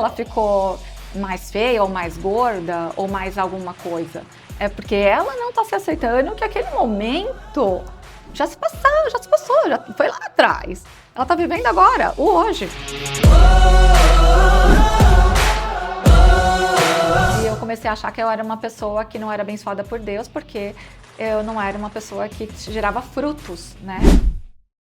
ela ficou mais feia ou mais gorda ou mais alguma coisa. É porque ela não está se aceitando que aquele momento já se passou, já foi lá atrás. Ela está vivendo agora, o hoje. E eu comecei a achar que eu era uma pessoa que não era abençoada por Deus, porque eu não era uma pessoa que gerava frutos, né?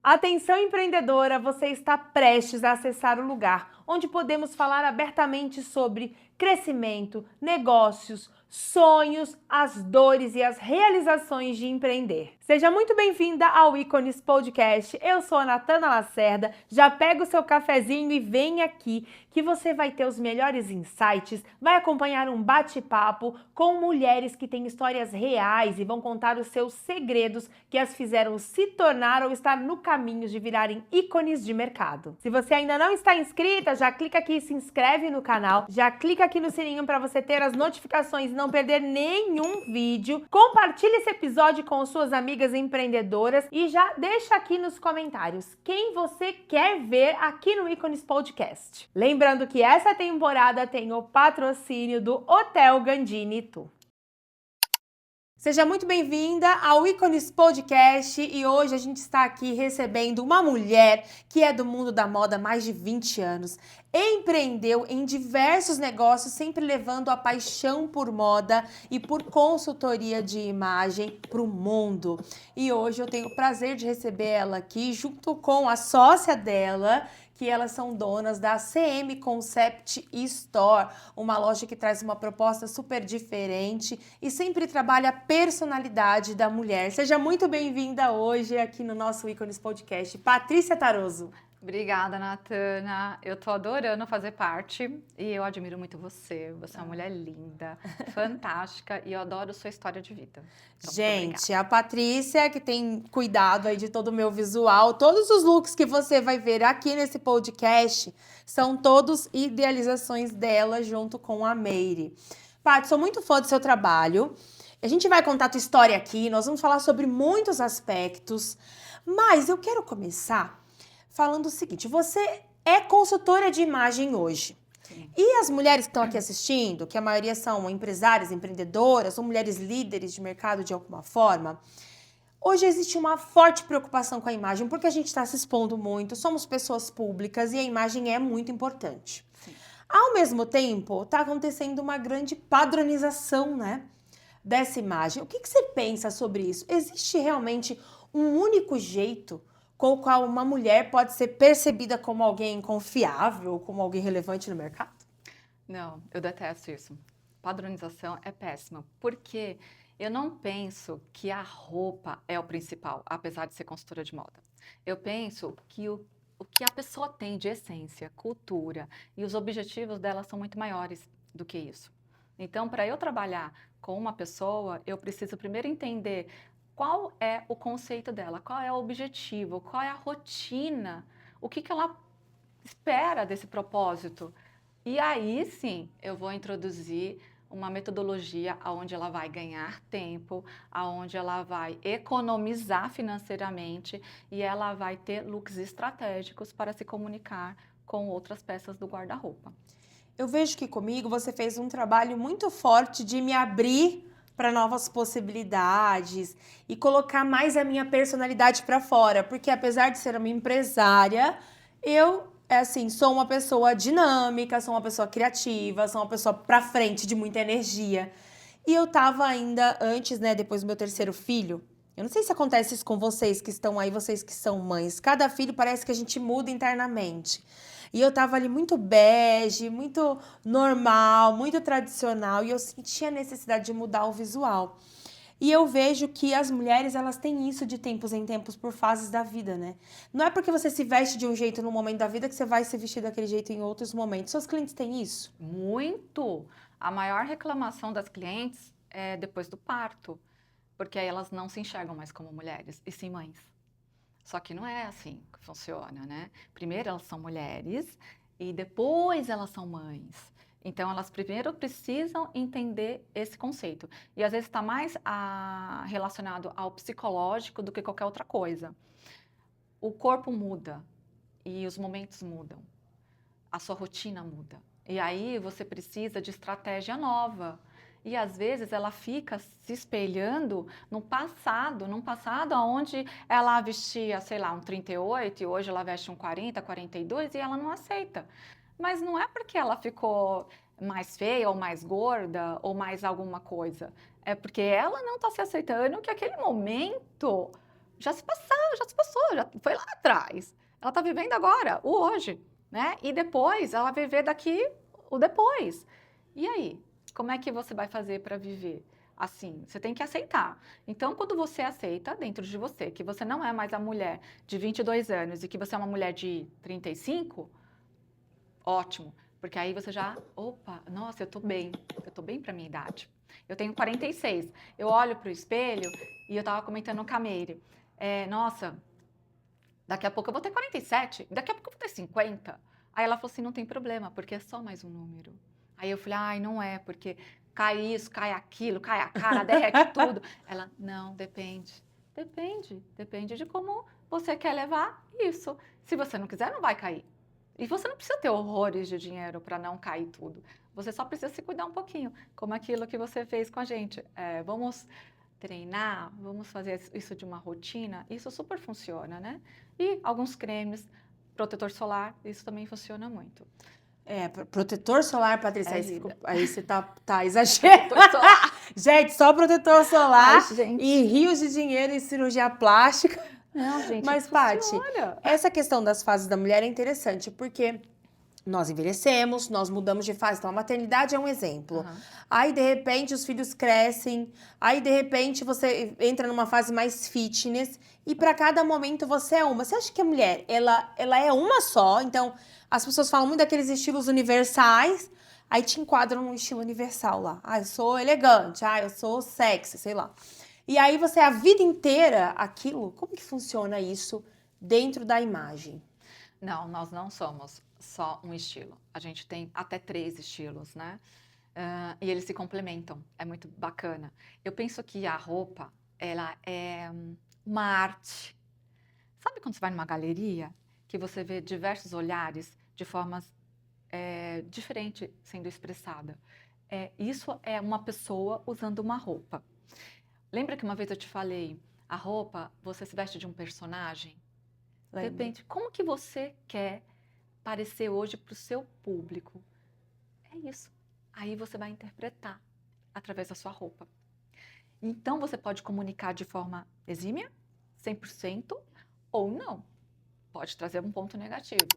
Atenção empreendedora, você está prestes a acessar o lugar onde podemos falar abertamente sobre crescimento, negócios, sonhos, as dores e as realizações de empreender. Seja muito bem-vinda ao Ícones Podcast. Eu sou a Natana Lacerda. Já pega o seu cafezinho e vem aqui que você vai ter os melhores insights, vai acompanhar um bate-papo com mulheres que têm histórias reais e vão contar os seus segredos que as fizeram se tornar ou estar no caminho de virarem ícones de mercado. Se você ainda não está inscrita, já clica aqui e se inscreve no canal, já clica aqui no sininho para você ter as notificações e não perder nenhum vídeo. Compartilhe esse episódio com suas amigas empreendedoras e já deixa aqui nos comentários quem você quer ver aqui no Ícones Podcast. Lembrando que essa temporada tem o patrocínio do Hotel Gandini Tour. Seja muito bem-vinda ao Ícones Podcast e hoje a gente está aqui recebendo uma mulher que é do mundo da moda há mais de 20 anos. Empreendeu em diversos negócios, sempre levando a paixão por moda e por consultoria de imagem para o mundo. E hoje eu tenho o prazer de receber ela aqui junto com a sócia dela, que elas são donas da CM Concept Store, uma loja que traz uma proposta super diferente e sempre trabalha a personalidade da mulher. Seja muito bem-vinda hoje aqui no nosso Ícones Podcast, Patrícia Taroso. Obrigada, Natana. Eu tô adorando fazer parte e eu admiro muito você. Você é uma mulher linda, fantástica e eu adoro sua história de vida. Então, gente, a Patrícia que tem cuidado aí de todo o meu visual, todos os looks que você vai ver aqui nesse podcast são todos idealizações dela junto com a Meire. Paty, sou muito fã do seu trabalho. A gente vai contar a tua história aqui, nós vamos falar sobre muitos aspectos, mas eu quero começar falando o seguinte, você é consultora de imagem hoje. Sim. E as mulheres que estão aqui assistindo, que a maioria são empresárias, empreendedoras, ou mulheres líderes de mercado de alguma forma, hoje existe uma forte preocupação com a imagem, porque a gente está se expondo muito, somos pessoas públicas e a imagem é muito importante. Sim. Ao mesmo tempo, está acontecendo uma grande padronização, né, dessa imagem. O que você pensa sobre isso? Existe realmente um único jeito com o qual uma mulher pode ser percebida como alguém confiável, como alguém relevante no mercado? Não, eu detesto isso. Padronização é péssima, porque eu não penso que a roupa é o principal, apesar de ser consultora de moda. Eu penso que o que a pessoa tem de essência, cultura e os objetivos dela são muito maiores do que isso. Então, para eu trabalhar com uma pessoa, eu preciso primeiro entender qual é o conceito dela, qual é o objetivo, qual é a rotina, o que ela espera desse propósito. E aí sim, eu vou introduzir uma metodologia onde ela vai ganhar tempo, onde ela vai economizar financeiramente e ela vai ter looks estratégicos para se comunicar com outras peças do guarda-roupa. Eu vejo que comigo você fez um trabalho muito forte de me abrir para novas possibilidades e colocar mais a minha personalidade para fora, porque apesar de ser uma empresária, eu sou uma pessoa dinâmica, sou uma pessoa criativa, sou uma pessoa para frente de muita energia. E eu tava ainda antes, né, depois do meu terceiro filho, eu não sei se acontece isso com vocês que estão aí, vocês que são mães, cada filho parece que a gente muda internamente. E eu tava ali muito bege, muito normal, muito tradicional. E eu sentia a necessidade de mudar o visual. E eu vejo que as mulheres, elas têm isso de tempos em tempos por fases da vida, né? Não é porque você se veste de um jeito num momento da vida que você vai se vestir daquele jeito em outros momentos. Seus clientes têm isso? Muito! A maior reclamação das clientes é depois do parto. Porque aí elas não se enxergam mais como mulheres, e sim mães. Só que não é assim que funciona, né? Primeiro elas são mulheres e depois elas são mães. Então elas primeiro precisam entender esse conceito. E às vezes está mais relacionado ao psicológico do que qualquer outra coisa. O corpo muda e os momentos mudam. A sua rotina muda. E aí você precisa de estratégia nova. E às vezes ela fica se espelhando num passado onde ela vestia, sei lá, um 38 e hoje ela veste um 40, 42 e ela não aceita. Mas não é porque ela ficou mais feia ou mais gorda ou mais alguma coisa. É porque ela não está se aceitando que aquele momento já se passou, já foi lá atrás. Ela está vivendo agora, o hoje, né? E depois ela vai viver daqui o depois. E aí? Como é que você vai fazer para viver? Assim, você tem que aceitar. Então, quando você aceita dentro de você que você não é mais a mulher de 22 anos e que você é uma mulher de 35, ótimo. Porque aí você já, opa, nossa, eu tô bem para minha idade. Eu tenho 46. Eu olho para o espelho e eu tava comentando com a Meire. Nossa, daqui a pouco eu vou ter 47, daqui a pouco eu vou ter 50. Aí ela falou assim, não tem problema, porque é só mais um número. Aí eu falei, ai, não é, porque cai isso, cai aquilo, cai a cara, derrete tudo. Ela, não, depende. Depende de como você quer levar isso. Se você não quiser, não vai cair. E você não precisa ter horrores de dinheiro para não cair tudo. Você só precisa se cuidar um pouquinho, como aquilo que você fez com a gente. Vamos treinar, vamos fazer isso de uma rotina, isso super funciona, né? E alguns cremes, protetor solar, isso também funciona muito. Protetor solar, Patrícia, vida. aí você tá exagerando. Protetor solar. Gente, só protetor solar Ai, gente. e rios de dinheiro em cirurgia plástica. Não, gente, Mas, Paty, funciona. essa questão das fases da mulher é interessante, porque nós envelhecemos, nós mudamos de fase. Então, a maternidade é um exemplo. Uhum. Aí, de repente, os filhos crescem. Aí, de repente, você entra numa fase mais fitness. E para cada momento você é uma. Você acha que a mulher, ela é uma só? Então, as pessoas falam muito daqueles estilos universais. Aí te enquadram num estilo universal lá. Ah, eu sou elegante. Ah, eu sou sexy, sei lá. E aí você, a vida inteira, aquilo. Como que funciona isso dentro da imagem? Não, nós não somos só um estilo. A gente tem até 3 estilos, né? E eles se complementam. É muito bacana. Eu penso que a roupa, ela é uma arte. Sabe quando você vai numa galeria, que você vê diversos olhares de formas diferentes sendo expressada? Isso é uma pessoa usando uma roupa. Lembra que uma vez eu te falei, a roupa, você se veste de um personagem? Depende. Como que você quer parecer hoje para o seu público? É isso. Aí você vai interpretar através da sua roupa. Então você pode comunicar de forma exímia, 100%, ou não. Pode trazer um ponto negativo.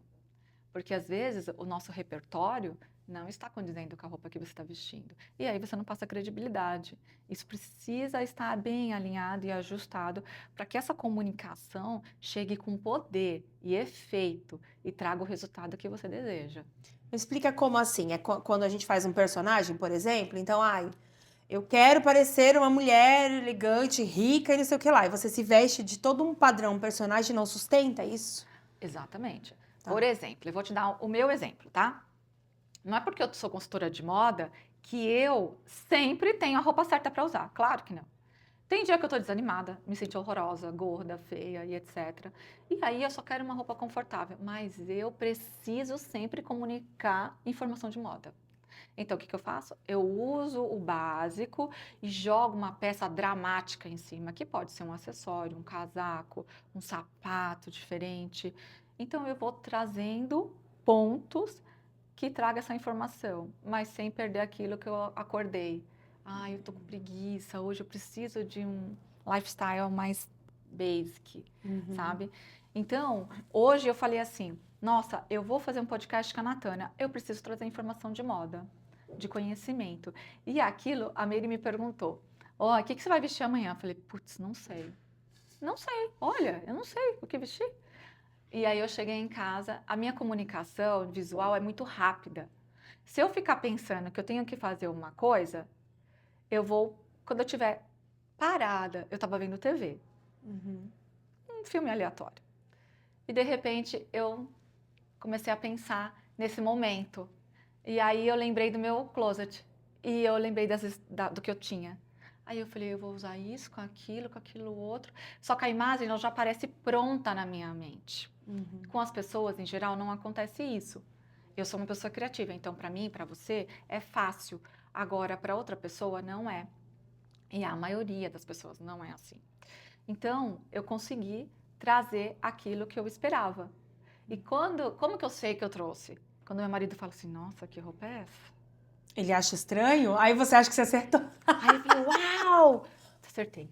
Porque às vezes o nosso repertório não está condizendo com a roupa que você está vestindo. E aí você não passa credibilidade. Isso precisa estar bem alinhado e ajustado para que essa comunicação chegue com poder e efeito e traga o resultado que você deseja. Me explica como assim? É quando a gente faz um personagem, por exemplo, então, eu quero parecer uma mulher elegante, rica e não sei o que lá. E você se veste de todo um padrão, um personagem não sustenta isso? Exatamente. Tá. Por exemplo, eu vou te dar o meu exemplo, tá? Não é porque eu sou consultora de moda que eu sempre tenho a roupa certa para usar. Claro que não. Tem dia que eu tô desanimada, me sinto horrorosa, gorda, feia e etc. E aí eu só quero uma roupa confortável. Mas eu preciso sempre comunicar informação de moda. Então, o que eu faço? Eu uso o básico e jogo uma peça dramática em cima, que pode ser um acessório, um casaco, um sapato diferente. Então, eu vou trazendo pontos que traga essa informação, mas sem perder aquilo que eu acordei. Ah, eu tô com preguiça, hoje eu preciso de um lifestyle mais basic, sabe? Então, hoje eu falei assim, nossa, eu vou fazer um podcast com a Natânia, eu preciso trazer informação de moda, de conhecimento. E aquilo, a Meire me perguntou, ó, o que você vai vestir amanhã? Eu falei, putz, não sei. Não sei, olha, eu não sei o que vestir. E aí eu cheguei em casa, a minha comunicação visual é muito rápida. Se eu ficar pensando que eu tenho que fazer uma coisa, eu vou, quando eu estiver parada, eu estava vendo TV, um filme aleatório. E de repente eu comecei a pensar nesse momento. E aí eu lembrei do meu closet. E eu lembrei do que eu tinha. Aí eu falei, eu vou usar isso com aquilo outro. Só que a imagem ela já aparece pronta na minha mente. Com as pessoas, em geral, não acontece isso. Eu sou uma pessoa criativa, então para mim, para você, é fácil. Agora, para outra pessoa, não é. E a maioria das pessoas não é assim. Então, eu consegui trazer aquilo que eu esperava. E como que eu sei que eu trouxe? Quando meu marido fala assim, nossa, que roupa é essa? Ele acha estranho? Aí você acha que você acertou. Aí eu falei, uau! Acertei.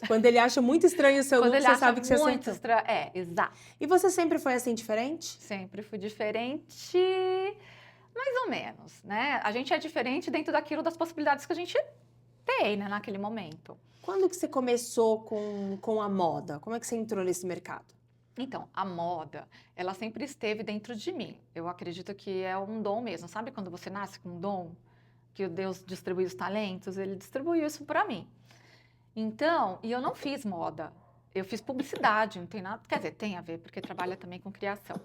Quando ele acha muito estranho o seu Quando look, ele você acha sabe que você muito acertou. estranho. É, exato. E você sempre foi assim, diferente? Sempre fui diferente, mais ou menos, né? A gente é diferente dentro daquilo das possibilidades que a gente tem, né, naquele momento. Quando que você começou com a moda? Como é que você entrou nesse mercado? Então, a moda, ela sempre esteve dentro de mim. Eu acredito que é um dom mesmo. Sabe quando você nasce com um dom? Que o Deus distribui os talentos? Ele distribuiu isso para mim. Então, e eu não fiz moda. Eu fiz publicidade, não tem nada... Quer dizer, tem a ver, porque trabalha também com criação.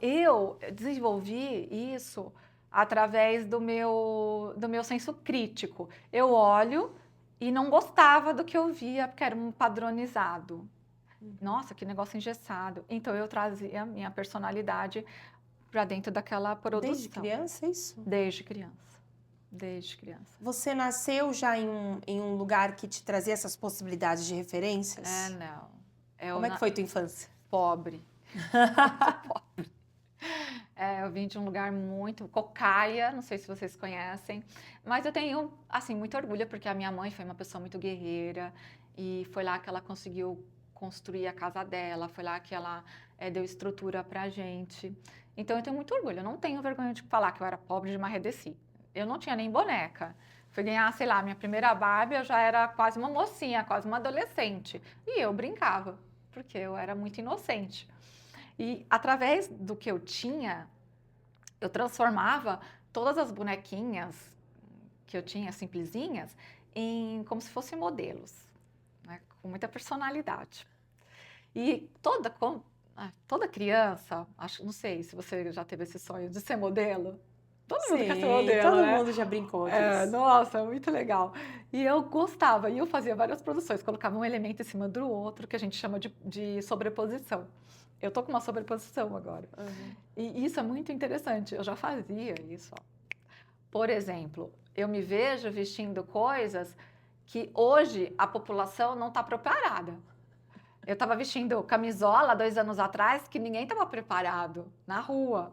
Eu desenvolvi isso através do meu senso crítico. Eu olho e não gostava do que eu via, porque era um padronizado. Nossa, que negócio engessado. Então eu trazia a minha personalidade para dentro daquela produção. Desde criança, é isso? Desde criança. Desde criança. Você nasceu já em um lugar que te trazia essas possibilidades de referências? Não. Como é que foi tua infância? Pobre. Pobre. Eu vim de um lugar muito... Cocaia, não sei se vocês conhecem. Mas eu tenho, assim, muito orgulho, porque a minha mãe foi uma pessoa muito guerreira. E foi lá que ela conseguiu construir a casa dela. Foi lá que ela deu estrutura pra gente. Então, eu tenho muito orgulho. Eu não tenho vergonha de falar que eu era pobre de Marredeci. Eu não tinha nem boneca. Fui ganhar, sei lá, minha primeira Barbie, eu já era quase uma mocinha, quase uma adolescente. E eu brincava, porque eu era muito inocente. E através do que eu tinha, eu transformava todas as bonequinhas que eu tinha, simplesinhas, em como se fossem modelos, né, com muita personalidade. E toda criança, não sei se você já teve esse sonho de ser modelo. Todo mundo quer ser modelo, todo né? mundo já brincou disso. Nossa, muito legal. E eu gostava, e eu fazia várias produções, colocava um elemento em cima do outro, que a gente chama de sobreposição. Eu tô com uma sobreposição agora. Uhum. E isso é muito interessante, eu já fazia isso. Ó. Por exemplo, eu me vejo vestindo coisas que hoje a população não está preparada. Eu estava vestindo camisola 2 anos atrás que ninguém estava preparado na rua.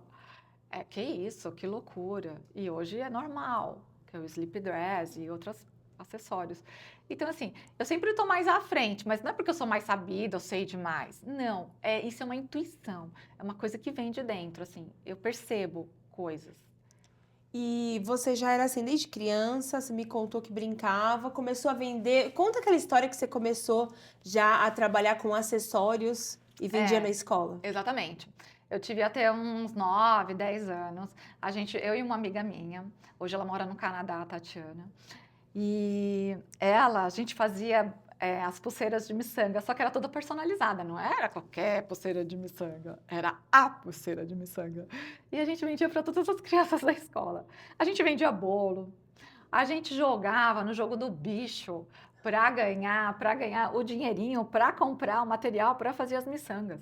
Que isso, que loucura. E hoje é normal, que é o slip dress e outros acessórios. Então, assim, eu sempre estou mais à frente, mas não é porque eu sou mais sabida, eu sei demais. Não, isso é uma intuição, é uma coisa que vem de dentro, assim, eu percebo coisas. E você já era assim desde criança, você me contou que brincava, começou a vender. Conta aquela história que você começou já a trabalhar com acessórios e vendia na escola. Exatamente. Eu tive até uns 9, 10 anos. Eu e uma amiga minha, hoje ela mora no Canadá, a Tatiana, e a gente fazia as pulseiras de miçanga, só que era toda personalizada, não era qualquer pulseira de miçanga, era a pulseira de miçanga. E a gente vendia para todas as crianças da escola. A gente vendia bolo, a gente jogava no jogo do bicho para ganhar o dinheirinho para comprar o material para fazer as miçangas.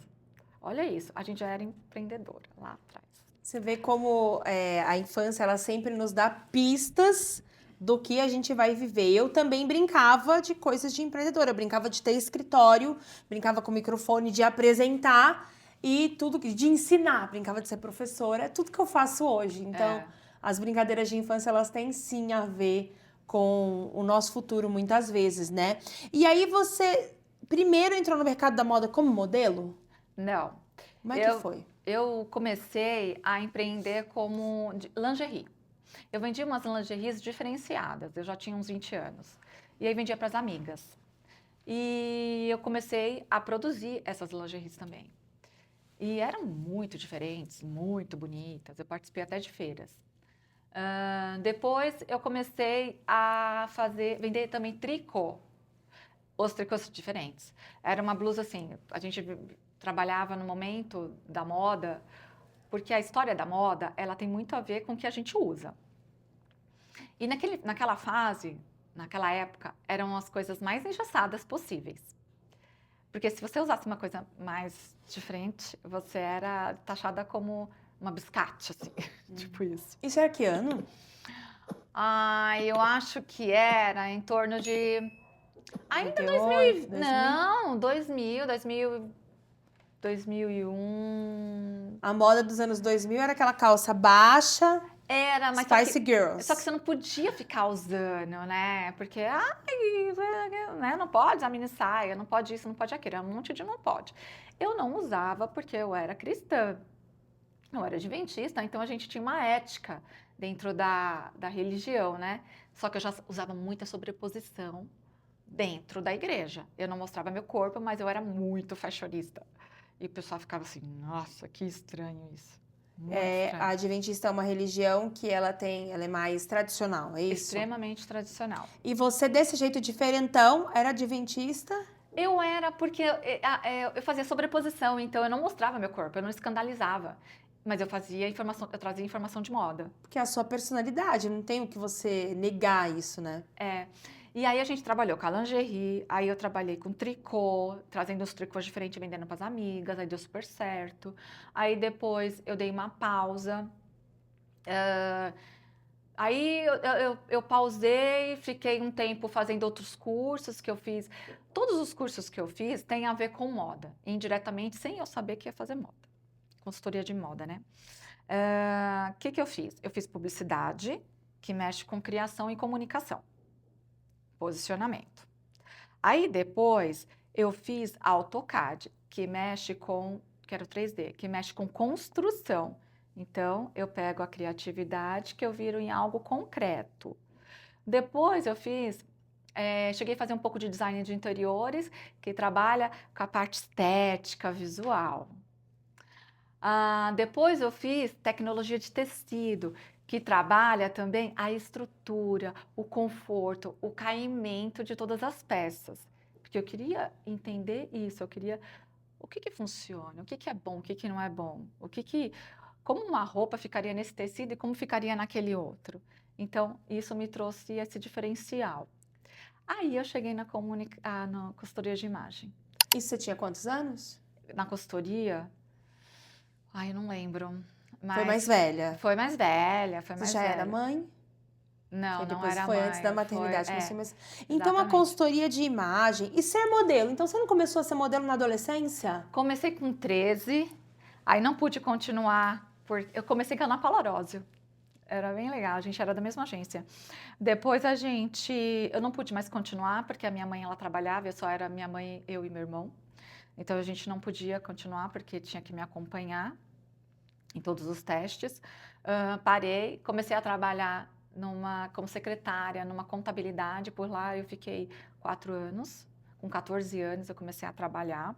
Olha isso, a gente já era empreendedora lá atrás. Você vê como a infância ela sempre nos dá pistas do que a gente vai viver. Eu também brincava de coisas de empreendedora, eu brincava de ter escritório, brincava com microfone, de apresentar e tudo de ensinar, brincava de ser professora, é tudo que eu faço hoje. Então, as brincadeiras de infância elas têm sim a ver com o nosso futuro muitas vezes, né? E aí você primeiro entrou no mercado da moda como modelo? Não. Como é que foi? Eu comecei a empreender como lingerie. Eu vendia umas lingeries diferenciadas, eu já tinha uns 20 anos. E aí vendia para as amigas. E eu comecei a produzir essas lingeries também. E eram muito diferentes, muito bonitas. Eu participei até de feiras. Depois eu comecei a vender também tricô. Os tricôs diferentes. Era uma blusa assim, a gente trabalhava no momento da moda, porque a história da moda, ela tem muito a ver com o que a gente usa. E naquela fase, naquela época, eram as coisas mais engessadas possíveis. Porque se você usasse uma coisa mais diferente, você era taxada como uma biscate, assim, tipo isso. Isso era que ano? Eu acho que era em torno de... Ainda 98, 2000? Não, 2001... A moda dos anos 2000 era aquela calça baixa, Era, mas Spice Girls. só que você não podia ficar usando, né? Porque, né, não pode usar mini saia, não pode isso, não pode aquilo, era um monte de não pode. Eu não usava porque eu era cristã, eu era adventista, então a gente tinha uma ética dentro da religião, né? Só que eu já usava muita sobreposição dentro da igreja. Eu não mostrava meu corpo, mas eu era muito fashionista. E o pessoal ficava assim, nossa, que estranho isso. Muito estranho. A adventista é uma religião que ela é mais tradicional, é isso? Extremamente tradicional. E você, desse jeito diferentão, era adventista? Eu era porque eu fazia sobreposição, então eu não mostrava meu corpo, eu não escandalizava. Mas eu trazia informação de moda. Porque é a sua personalidade, não tem o que você negar isso, né? E aí a gente trabalhou com a lingerie, aí eu trabalhei com tricô, trazendo os tricôs diferentes, vendendo para as amigas, aí deu super certo. Aí depois eu dei uma pausa. Aí eu pausei, fiquei um tempo fazendo outros cursos que eu fiz. Todos os cursos que eu fiz têm a ver com moda, indiretamente, sem eu saber que ia fazer moda. Consultoria de moda, né? O que eu fiz? Eu fiz publicidade, que mexe com criação e comunicação. Posicionamento. Aí depois eu fiz AutoCAD, que mexe com, quero 3D, que mexe com construção. Então eu pego a criatividade que eu viro em algo concreto. Depois eu fiz, cheguei a fazer um pouco de design de interiores, que trabalha com a parte estética, visual. Depois eu fiz tecnologia de tecido, que trabalha também a estrutura, o conforto, o caimento de todas as peças. Porque eu queria entender isso, eu queria o que funciona, o que é bom, o que não é bom, como uma roupa ficaria nesse tecido e como ficaria naquele outro. Então, isso me trouxe esse diferencial. Aí eu cheguei na consultoria de imagem. Isso você tinha quantos anos? Na consultoria, eu não lembro. Mas foi mais velha? Foi mais velha, foi mais velha. Você já velha. era mãe? Não, não era foi mãe. Antes da maternidade. Exatamente. Então, a consultoria de imagem e ser modelo. Então, você não começou a ser modelo na adolescência? Comecei com 13, aí não pude continuar. Eu comecei com a Ana Paula Arósio. Era bem legal, a gente era da mesma agência. Depois eu não pude mais continuar, porque a minha mãe, ela trabalhava, eu só era minha mãe, eu e meu irmão. Então, a gente não podia continuar, porque tinha que me acompanhar em todos os testes. Parei, comecei a trabalhar como secretária, numa contabilidade. Por lá eu fiquei 4 anos. Com 14 anos eu comecei a trabalhar.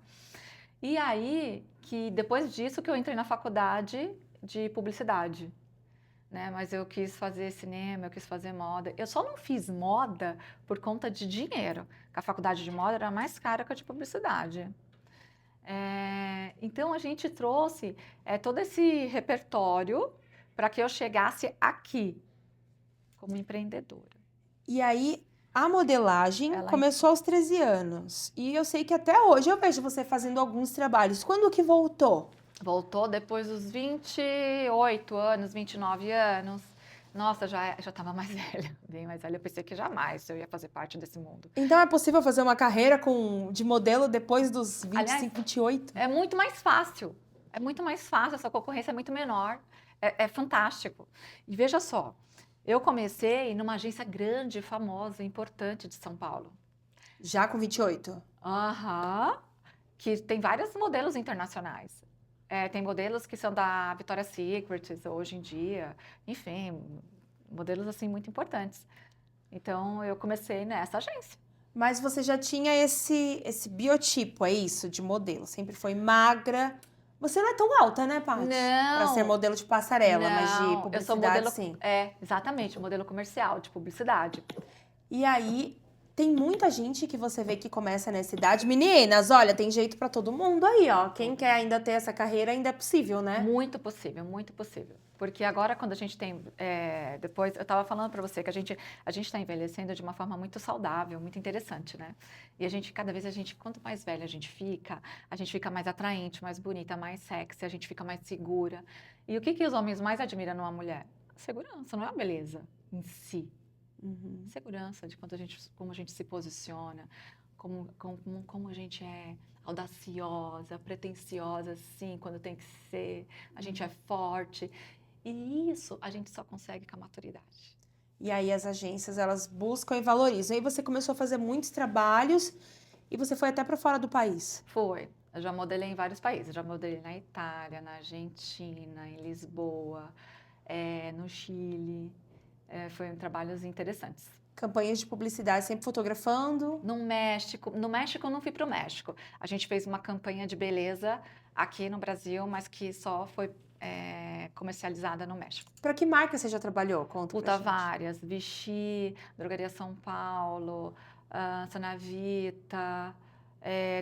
E aí, depois disso que eu entrei na faculdade de publicidade. Né? Mas eu quis fazer cinema, eu quis fazer moda. Eu só não fiz moda por conta de dinheiro. A faculdade de moda era mais cara que a de publicidade. Então, a gente trouxe todo esse repertório para que eu chegasse aqui, como empreendedora. E aí, a modelagem começou aos 13 anos. E eu sei que até hoje eu vejo você fazendo alguns trabalhos. Quando que voltou? Voltou depois dos 28 anos, 29 anos. Nossa, já estava mais velha, bem mais velha. Eu pensei que jamais eu ia fazer parte desse mundo. Então é possível fazer uma carreira de modelo depois dos 25, aliás, 28? É muito mais fácil. É muito mais fácil, essa concorrência é muito menor. É fantástico. E veja só, eu comecei numa agência grande, famosa, importante de São Paulo. Já com 28? Que tem vários modelos internacionais. Tem modelos que são da Victoria's Secret hoje em dia, enfim, modelos assim muito importantes. Então eu comecei nessa agência. Mas você já tinha esse biotipo, é isso, de modelo? Sempre foi magra. Você não é tão alta, né, Paty? Não. Para ser modelo de passarela, mas de publicidade, eu sou modelo, sim. Exatamente, modelo comercial, de publicidade. E aí, Tem muita gente que você vê que começa nessa idade. Meninas, olha, tem jeito pra todo mundo aí, ó. Quem quer ainda ter essa carreira, ainda é possível, né? Muito possível, muito possível. Porque agora, quando a gente tem. Depois, eu estava falando para você que a gente está envelhecendo de uma forma muito saudável, muito interessante, né? E cada vez quanto mais velha a gente fica mais atraente, mais bonita, mais sexy, a gente fica mais segura. E o que os homens mais admiram numa mulher? Segurança, não é a beleza em si. Uhum. Segurança de como a gente se posiciona, como a gente é audaciosa, pretensiosa, sim, quando tem que ser, a gente é forte. E isso a gente só consegue com a maturidade. E aí as agências, elas buscam e valorizam. Aí você começou a fazer muitos trabalhos e você foi até para fora do país. Foi. Eu já modelei em vários países. Já modelei na Itália, na Argentina, em Lisboa, no Chile. Foram trabalhos interessantes. Campanhas de publicidade, sempre fotografando. No México eu não fui para o México. A gente fez uma campanha de beleza aqui no Brasil, mas que só foi comercializada no México. Para que marca você já trabalhou? Conta pra gente. Várias. Vichy, Drogaria São Paulo, Sanavita.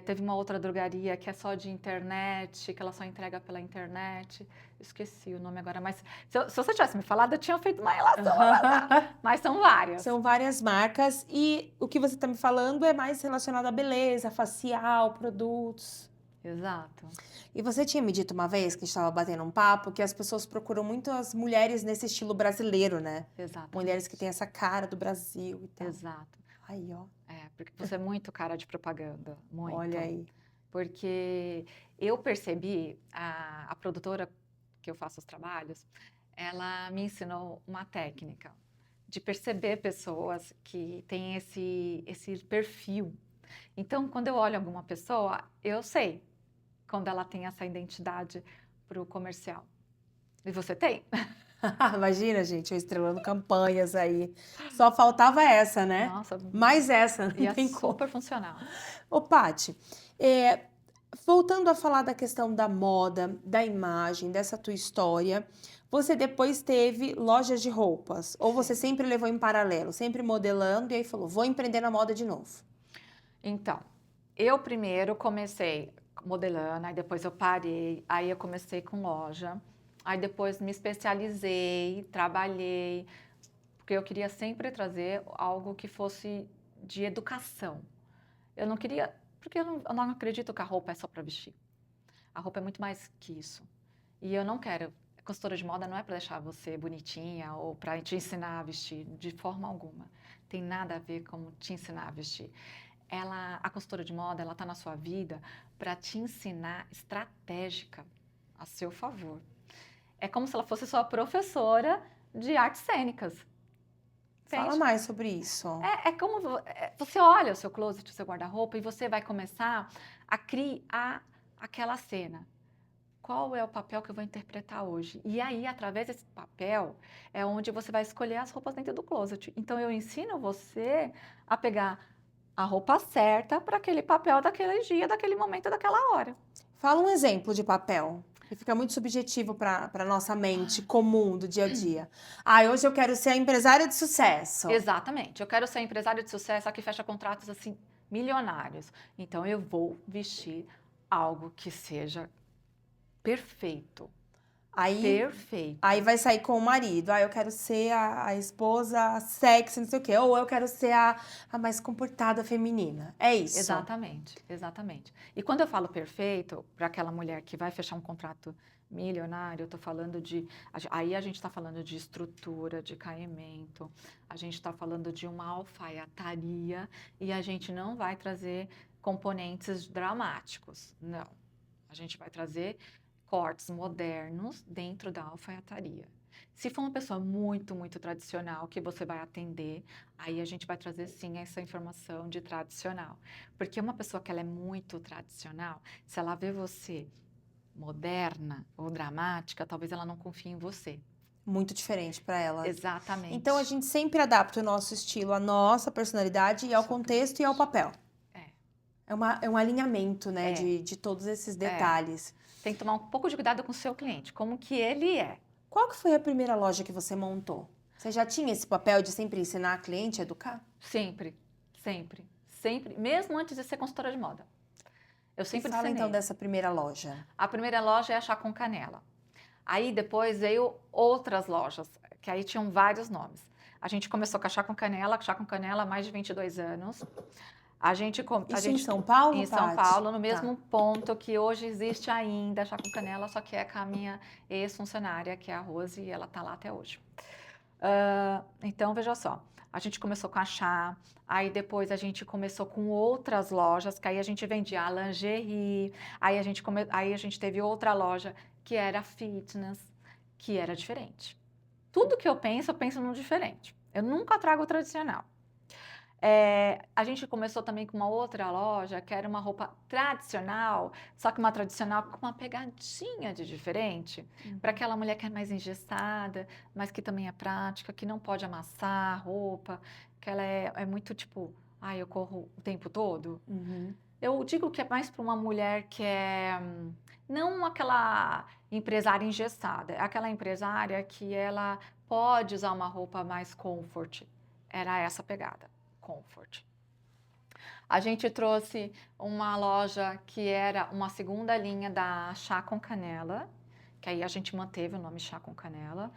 Teve uma outra drogaria que é só de internet, que ela só entrega pela internet. Esqueci o nome agora, mas se você tivesse me falado, eu tinha feito uma relação. Mas são várias. São várias marcas e o que você está me falando é mais relacionado à beleza, facial, produtos. Exato. E você tinha me dito uma vez, que a gente estava batendo um papo, que as pessoas procuram muito as mulheres nesse estilo brasileiro, né? Exato. Mulheres que têm essa cara do Brasil e tal. Exato. Aí, ó. Porque você é muito cara de propaganda, muito. Olha aí. Porque eu percebi, a produtora que eu faço os trabalhos, ela me ensinou uma técnica de perceber pessoas que têm esse perfil. Então, quando eu olho alguma pessoa, eu sei quando ela tem essa identidade para o comercial. E você tem? Imagina, gente, eu estrelando campanhas aí. Só faltava essa, né? Nossa, mais essa, não ia tem como. super funcional. Ô, Paty, voltando a falar da questão da moda, da imagem, dessa tua história, você depois teve lojas de roupas? Ou você sempre levou em paralelo, sempre modelando e aí falou, vou empreender na moda de novo? Então, eu primeiro comecei modelando, aí depois eu parei, aí eu comecei com loja, aí depois me especializei, trabalhei, porque eu queria sempre trazer algo que fosse de educação. Eu não queria, porque eu não acredito que a roupa é só para vestir. A roupa é muito mais que isso. E eu não quero, consultora de moda não é para deixar você bonitinha ou para te ensinar a vestir, de forma alguma. Tem nada a ver com te ensinar a vestir. A consultora de moda, ela está na sua vida para te ensinar estratégica a seu favor. É como se ela fosse sua professora de artes cênicas. Fala Entende? mais sobre isso. É como você olha o seu closet, o seu guarda-roupa e você vai começar a criar aquela cena. Qual é o papel que eu vou interpretar hoje? E aí, através desse papel, é onde você vai escolher as roupas dentro do closet. Então, eu ensino você a pegar a roupa certa para aquele papel daquele dia, daquele momento, daquela hora. Fala um exemplo de papel, que fica muito subjetivo para nossa mente comum do dia a dia. Hoje eu quero ser a empresária de sucesso. Exatamente. Eu quero ser empresária de sucesso, a que fecha contratos assim milionários. Então, eu vou vestir algo que seja perfeito. Perfeito. Aí vai sair com o marido. Eu quero ser a esposa sexy, não sei o quê. Ou eu quero ser a mais comportada feminina. É isso. Exatamente, exatamente. E quando eu falo perfeito, para aquela mulher que vai fechar um contrato milionário, eu estou falando de... Aí a gente está falando de estrutura, de caimento, a gente está falando de uma alfaiataria e a gente não vai trazer componentes dramáticos, não. A gente vai trazer cortes modernos dentro da alfaiataria. Se for uma pessoa muito, muito tradicional que você vai atender, aí a gente vai trazer sim essa informação de tradicional. Porque uma pessoa que ela é muito tradicional, se ela vê você moderna ou dramática, talvez ela não confie em você. Muito diferente para ela. Exatamente. Então a gente sempre adapta o nosso estilo, a nossa personalidade e ao contexto e ao papel. É um alinhamento, né, de todos esses detalhes. Tem que tomar um pouco de cuidado com o seu cliente, como que ele é. Qual que foi a primeira loja que você montou? Você já tinha esse papel de sempre ensinar a cliente a educar? Sempre, Sempre. Sempre. Mesmo antes de ser consultora de moda. Eu sempre Fala desenhei. então dessa primeira loja. A primeira loja é a Chá com Canela. Aí depois veio outras lojas, que aí tinham vários nomes. A gente começou com a Chá com Canela há mais de 22 anos. Isso em São Paulo, Em São Paty? Paulo, no mesmo ponto que hoje existe ainda a Chá com Canela, só que é com a minha ex-funcionária, que é a Rose, e ela está lá até hoje. Então, veja só, a gente começou com a Chá, aí depois a gente começou com outras lojas, que aí a gente vendia a lingerie, aí a gente teve outra loja que era fitness, que era diferente. Tudo que eu penso no diferente. Eu nunca trago o tradicional. A gente começou também com uma outra loja, que era uma roupa tradicional, só que uma tradicional com uma pegadinha de diferente, para aquela mulher que é mais engessada, mas que também é prática, que não pode amassar a roupa, que ela é muito tipo, eu corro o tempo todo. Eu digo que é mais para uma mulher que é não aquela empresária engessada, é aquela empresária que ela pode usar uma roupa mais comfort. Era essa pegada. Comfort. A gente trouxe uma loja que era uma segunda linha da Chá com Canela, que aí a gente manteve o nome Chá com Canela,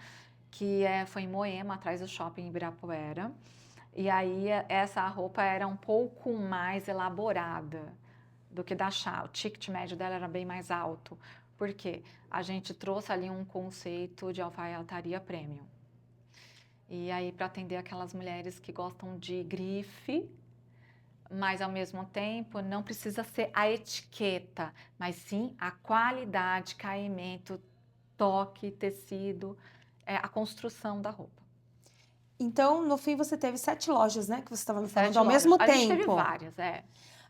que foi em Moema, atrás do shopping Ibirapuera. E aí essa roupa era um pouco mais elaborada do que da Chá. O ticket médio dela era bem mais alto. Por quê? A gente trouxe ali um conceito de alfaiataria premium. E aí, para atender aquelas mulheres que gostam de grife, mas ao mesmo tempo não precisa ser a etiqueta, mas sim a qualidade, caimento, toque, tecido, a construção da roupa. Então, no fim, você teve 7 lojas, né? Que você estava me falando 7 ao lojas. mesmo A tempo. gente teve várias,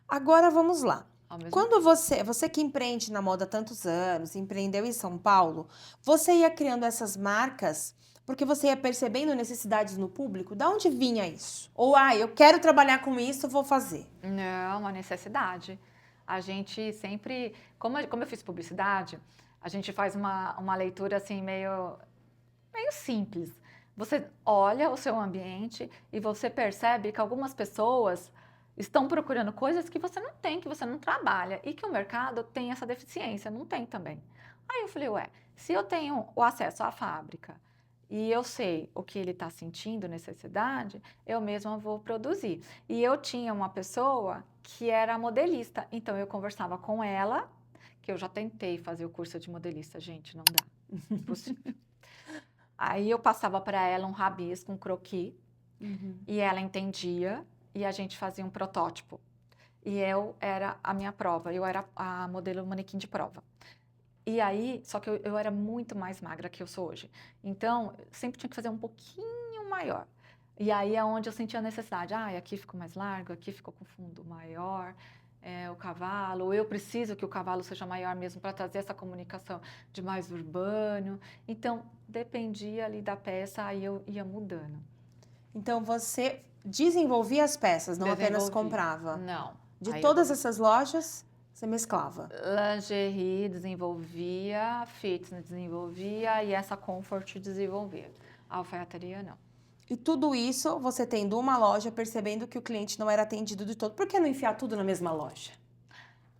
Agora, vamos lá. ao mesmo Quando você que empreende na moda há tantos anos, empreendeu em São Paulo, você ia criando essas marcas porque você ia percebendo necessidades no público? Da onde vinha isso? Ou, eu quero trabalhar com isso, eu vou fazer. Não, uma necessidade. A gente sempre, como eu fiz publicidade, a gente faz uma leitura assim meio simples. Você olha o seu ambiente e você percebe que algumas pessoas estão procurando coisas que você não tem, que você não trabalha e que o mercado tem essa deficiência, não tem também. Aí eu falei, se eu tenho o acesso à fábrica e eu sei o que ele está sentindo, necessidade, eu mesma vou produzir. E eu tinha uma pessoa que era modelista, então eu conversava com ela, que eu já tentei fazer o curso de modelista, gente, não dá, impossível. Aí eu passava para ela um rabisco, um croquis, e ela entendia, e a gente fazia um protótipo. E eu era a minha prova, eu era a modelo manequim de prova. E aí, só que eu era muito mais magra que eu sou hoje. Então, eu sempre tinha que fazer um pouquinho maior. E aí é onde eu sentia a necessidade. Aqui ficou mais largo, aqui ficou com fundo maior, o cavalo. Eu preciso que o cavalo seja maior mesmo para trazer essa comunicação de mais urbano. Então, dependia ali da peça, aí eu ia mudando. Então, você desenvolvia as peças, não apenas Desenvolvi. comprava? Não. De Aí todas essas lojas, você mesclava? Lingerie desenvolvia, fitness desenvolvia e essa comfort desenvolvia. A alfaiataria, não. E tudo isso, você tendo uma loja, percebendo que o cliente não era atendido de todo. Por que não enfiar tudo na mesma loja?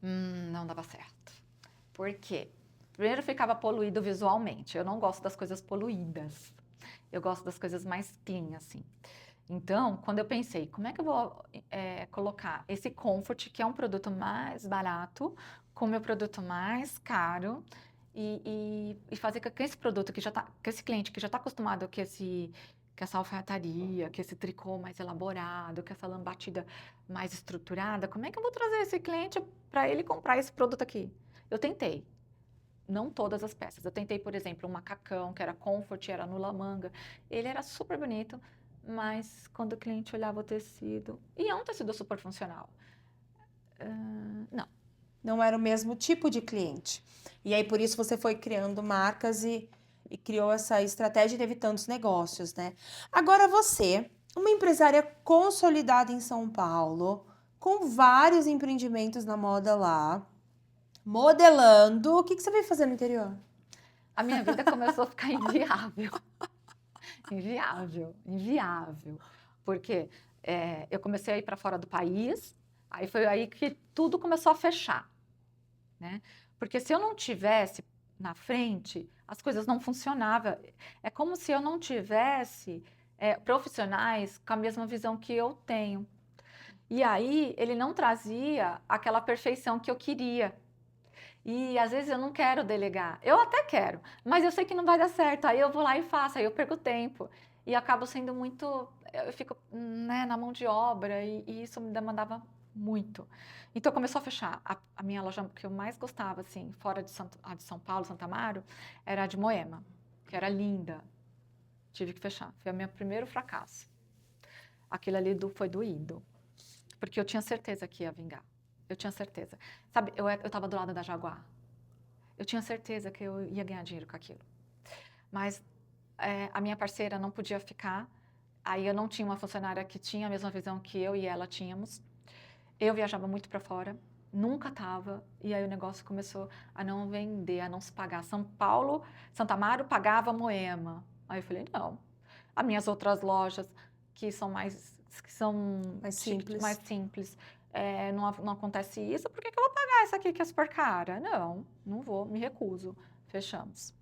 Não dava certo. Por quê? Primeiro ficava poluído visualmente. Eu não gosto das coisas poluídas. Eu gosto das coisas mais clean, assim. Então, quando eu pensei, como é que eu vou colocar esse comfort, que é um produto mais barato, com o meu produto mais caro, e fazer com que esse produto que esse cliente que já está acostumado com essa alfaiataria, com esse tricô mais elaborado, com essa lã batida mais estruturada, como é que eu vou trazer esse cliente para ele comprar esse produto aqui? Eu tentei. Não todas as peças. Eu tentei, por exemplo, um macacão, que era comfort, era nula manga. Ele era super bonito, mas quando o cliente olhava o tecido... E é um tecido super funcional. Não. Não era o mesmo tipo de cliente. E aí, por isso, você foi criando marcas e criou essa estratégia de teve tantos negócios, né? Agora, você, uma empresária consolidada em São Paulo, com vários empreendimentos na moda lá, modelando, o que você veio fazer no interior? A minha vida começou a ficar inviável. Inviável. Porque eu comecei a ir para fora do país, aí foi aí que tudo começou a fechar, né? Porque se eu não tivesse na frente, as coisas não funcionavam. É como se eu não tivesse profissionais com a mesma visão que eu tenho. E aí ele não trazia aquela perfeição que eu queria. E às vezes eu não quero delegar. Eu até quero, mas eu sei que não vai dar certo. Aí eu vou lá e faço, aí eu perco tempo. E acabo sendo muito. Eu fico, né, na mão de obra e isso me demandava muito. Então começou a fechar. A minha loja que eu mais gostava, assim, fora de São Paulo, Santa Amaro, era a de Moema, que era linda. Tive que fechar. Foi o meu primeiro fracasso. Aquilo ali foi doído. Porque eu tinha certeza que ia vingar. Eu tinha certeza. Sabe, eu estava do lado da Jaguar. Eu tinha certeza que eu ia ganhar dinheiro com aquilo. Mas a minha parceira não podia ficar. Aí eu não tinha uma funcionária que tinha a mesma visão que eu e ela tínhamos. Eu viajava muito para fora, nunca estava. E aí o negócio começou a não vender, a não se pagar. São Paulo, Santa Amaro pagava Moema. Aí eu falei, não. As minhas outras lojas, que são mais Mais simples. não acontece isso, por que eu vou pagar essa aqui que é super cara? Não, não vou, me recuso. Fechamos.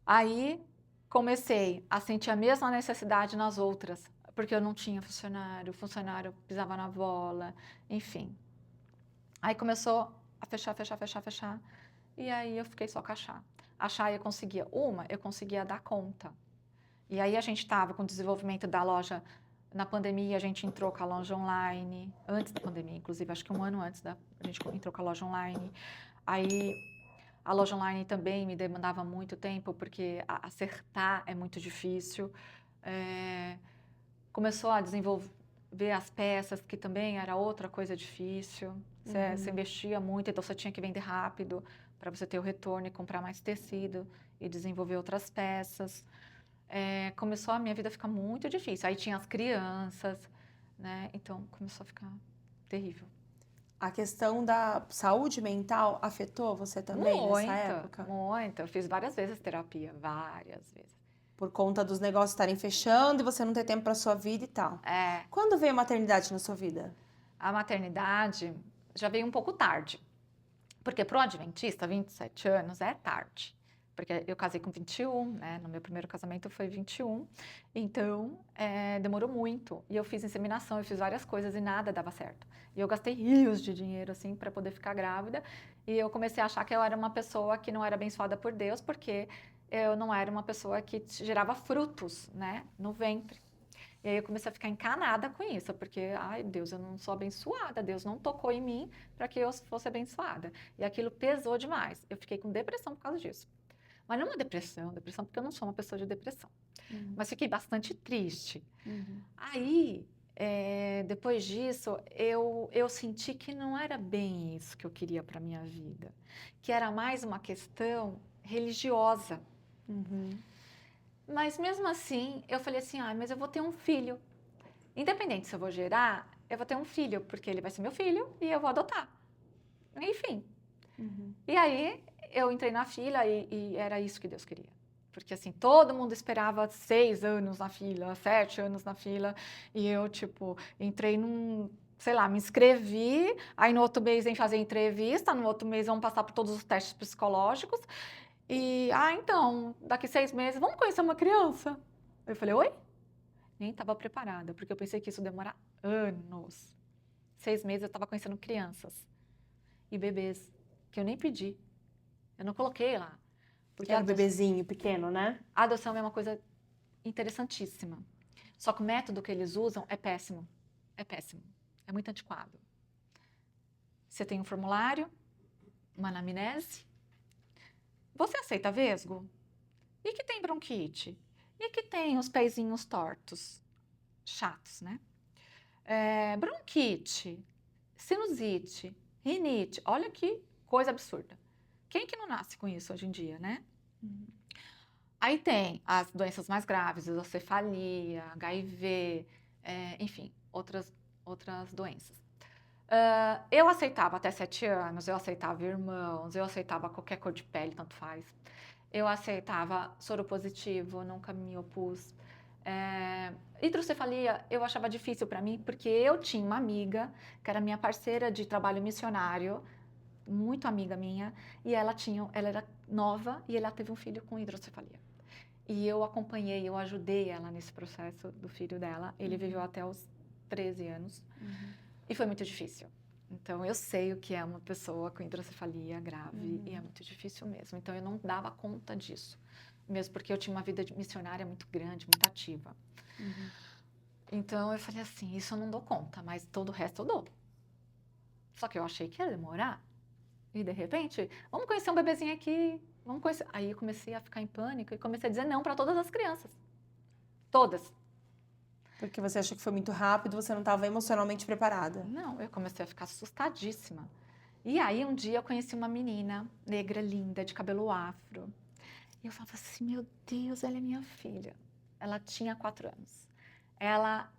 Aí comecei a sentir a mesma necessidade nas outras, porque eu não tinha funcionário, o funcionário pisava na bola, enfim. Aí começou a fechar, fechar, fechar, fechar. E aí eu fiquei só com a Chá. A Chá eu conseguia dar conta. E aí a gente estava com o desenvolvimento da loja. Na pandemia, a gente entrou com a loja online, antes da pandemia, inclusive, acho que um ano antes a gente entrou com a loja online. Aí a loja online também me demandava muito tempo, porque acertar é muito difícil. Começou a desenvolver as peças, que também era outra coisa difícil. Você investia muito, então você tinha que vender rápido para você ter o retorno e comprar mais tecido e desenvolver outras peças. Começou a minha vida a ficar muito difícil. Aí tinha as crianças, né? Então começou a ficar terrível. A questão da saúde mental afetou você também nessa época? Muita. Eu fiz várias vezes terapia, várias vezes. Por conta dos negócios estarem fechando e você não ter tempo para sua vida e tal. Quando veio a maternidade na sua vida? A maternidade já veio um pouco tarde. Porque para o adventista, 27 anos é tarde. Porque eu casei com 21, né? No meu primeiro casamento foi 21. Então, demorou muito. E eu fiz inseminação, eu fiz várias coisas e nada dava certo. E eu gastei rios de dinheiro, assim, para poder ficar grávida. E eu comecei a achar que eu era uma pessoa que não era abençoada por Deus, porque eu não era uma pessoa que gerava frutos, né? No ventre. E aí eu comecei a ficar encanada com isso, porque, ai, Deus, eu não sou abençoada, Deus não tocou em mim para que eu fosse abençoada. E aquilo pesou demais. Eu fiquei com depressão por causa disso. Mas não uma depressão porque eu não sou uma pessoa de depressão. Mas fiquei bastante triste. Aí, depois disso, eu senti que não era bem isso que eu queria para minha vida, que era mais uma questão religiosa. Mas mesmo assim, eu falei assim, mas eu vou ter um filho. Independente se eu vou gerar, eu vou ter um filho, porque ele vai ser meu filho e eu vou adotar. Enfim. E aí, eu entrei na fila e era isso que Deus queria. Porque assim, todo mundo esperava 6 anos na fila, 7 anos na fila. E eu, tipo, entrei sei lá, me inscrevi. Aí no outro mês vem fazer entrevista, no outro mês vão passar por todos os testes psicológicos. E, então, daqui 6 meses, vamos conhecer uma criança? Eu falei, oi? Nem estava preparada, porque eu pensei que isso ia demorar anos. 6 meses eu estava conhecendo crianças e bebês, que eu nem pedi. Eu não coloquei lá. Porque Era um bebezinho pequeno, né? A adoção é uma coisa interessantíssima. Só que o método que eles usam é péssimo. É péssimo. É muito antiquado. Você tem um formulário, uma anamnese. Você aceita vesgo? E que tem bronquite? E que tem os pezinhos tortos? Chatos, né? Bronquite, sinusite, rinite. Olha que coisa absurda. Quem que não nasce com isso hoje em dia, né? Aí tem as doenças mais graves, hidrocefalia, HIV, enfim, outras doenças. Eu aceitava até 7 anos, eu aceitava irmãos, eu aceitava qualquer cor de pele, tanto faz. Eu aceitava soro positivo, nunca me opus. Hidrocefalia eu achava difícil para mim, porque eu tinha uma amiga, que era minha parceira de trabalho missionário, muito amiga minha, e ela era nova e ela teve um filho com hidrocefalia. E eu acompanhei, eu ajudei ela nesse processo do filho dela. Ele viveu até os 13 anos e foi muito difícil. Então, eu sei o que é uma pessoa com hidrocefalia grave e é muito difícil mesmo. Então, eu não dava conta disso, mesmo porque eu tinha uma vida de missionária muito grande, muito ativa. Então, eu falei assim, isso eu não dou conta, mas todo o resto eu dou. Só que eu achei que ia demorar. E, de repente, vamos conhecer um bebezinho aqui, vamos conhecer. Aí, eu comecei a ficar em pânico e comecei a dizer não para todas as crianças. Todas. Porque você achou que foi muito rápido, você não estava emocionalmente preparada. Não, eu comecei a ficar assustadíssima. E aí, um dia, eu conheci uma menina negra, linda, de cabelo afro. E eu falava assim, meu Deus, ela é minha filha. Ela tinha 4 anos. Ela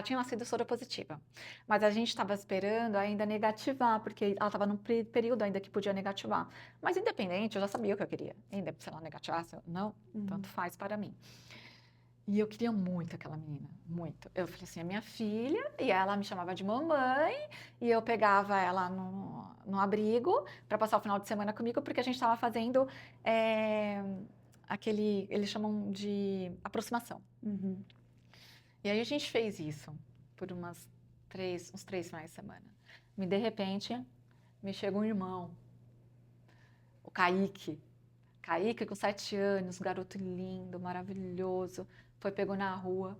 tinha nascido soropositiva. Mas a gente estava esperando ainda negativar, porque ela estava num período ainda que podia negativar. Mas independente, eu já sabia o que eu queria. Se ela negativasse, não, tanto faz para mim. E eu queria muito aquela menina, muito. Eu falei assim, é minha filha, e ela me chamava de mamãe, e eu pegava ela no abrigo para passar o final de semana comigo, porque a gente estava fazendo eles chamam de aproximação. E aí a gente fez isso por uns 3 finais de semana. De repente, me chega um irmão, o Kaique. Kaique, com 7 anos, garoto lindo, maravilhoso, pegou na rua.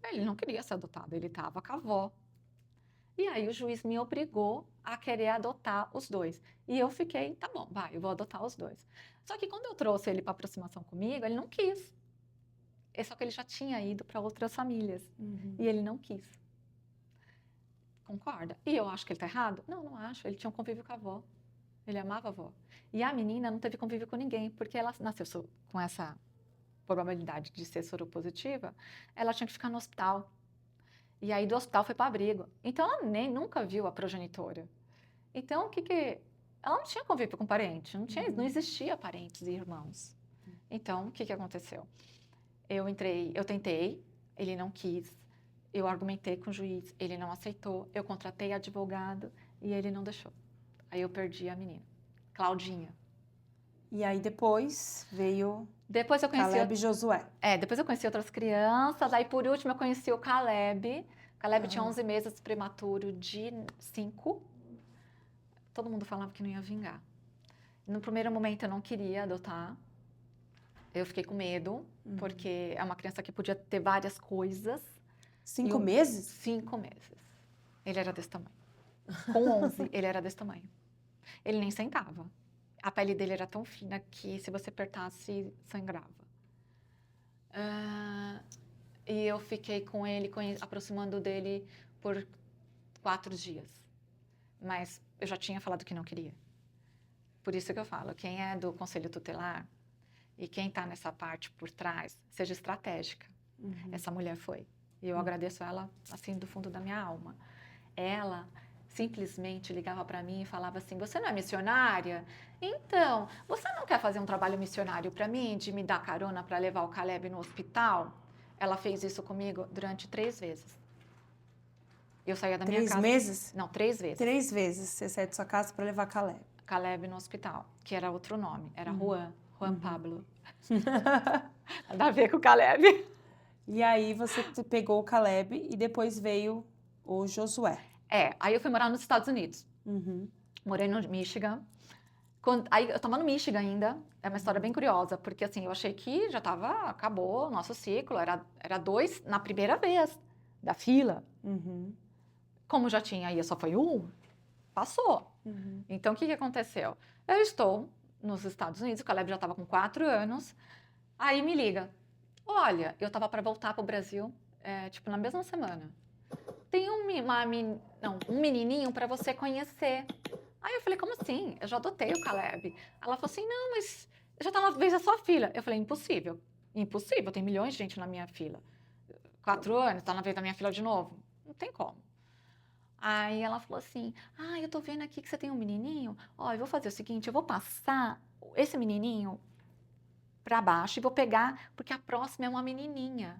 Ele não queria ser adotado, ele estava com a avó. E aí o juiz me obrigou a querer adotar os 2. E eu fiquei, tá bom, vai, eu vou adotar os 2. Só que quando eu trouxe ele para aproximação comigo, ele não quis. Só que ele já tinha ido para outras famílias. E ele não quis. Concorda? E eu acho que ele está errado? Não, não acho. Ele tinha um convívio com a avó. Ele amava a avó. E a menina não teve convívio com ninguém, porque ela nasceu com essa probabilidade de ser soropositiva, ela tinha que ficar no hospital. E aí do hospital foi para abrigo. Então ela nunca viu a progenitora. Então ela não tinha convívio com parente, não existia parentes e irmãos. Então o que aconteceu? Eu tentei, ele não quis. Eu argumentei com o juiz, ele não aceitou. Eu contratei advogado e ele não deixou. Aí eu perdi a menina, Claudinha. E aí depois veio Caleb e Josué. Depois eu conheci outras crianças. Aí por último eu conheci o Caleb. Caleb tinha 11 meses prematuro de 5. Todo mundo falava que não ia vingar. No primeiro momento eu não queria adotar. Eu fiquei com medo, porque é uma criança que podia ter várias coisas. 5 meses? 5 meses. Ele era desse tamanho. Com 11, ele era desse tamanho. Ele nem sentava. A pele dele era tão fina que se você apertasse, sangrava. E eu fiquei com ele, aproximando dele por 4 dias. Mas eu já tinha falado que não queria. Por isso que eu falo, quem é do conselho tutelar e quem está nessa parte por trás, seja estratégica. Essa mulher foi. E eu agradeço ela, assim, do fundo da minha alma. Ela simplesmente ligava para mim e falava assim, você não é missionária? Então, você não quer fazer um trabalho missionário para mim, de me dar carona para levar o Caleb no hospital? Ela fez isso comigo durante 3 vezes. Eu saía da minha casa... 3 meses? Não, 3 vezes. 3 vezes você saiu de sua casa para levar Caleb. Caleb no hospital, que era outro nome, era Juan Pablo. Nada a ver com o Caleb. E aí você pegou o Caleb e depois veio o Josué. Aí eu fui morar nos Estados Unidos. Morei no Michigan. Aí eu estava no Michigan ainda. É uma história bem curiosa, porque assim, eu achei que já acabou o nosso ciclo. Era 2 na primeira vez da fila. Como já tinha aí, só foi 1, passou. Então, o que aconteceu? Eu estou nos Estados Unidos, o Caleb já estava com 4 anos. Aí me liga. Olha, eu estava para voltar para o Brasil, tipo, na mesma semana. Tem um menininho para você conhecer. Aí eu falei, como assim? Eu já adotei o Caleb. Ela falou assim, não, mas já tá na vez da sua filha. Eu falei, impossível. Impossível, tem milhões de gente na minha fila. 4 anos, tá na vez da minha fila de novo? Não tem como. Aí ela falou assim, eu tô vendo aqui que você tem um menininho. Eu vou fazer o seguinte, eu vou passar esse menininho para baixo e vou pegar, porque a próxima é uma menininha.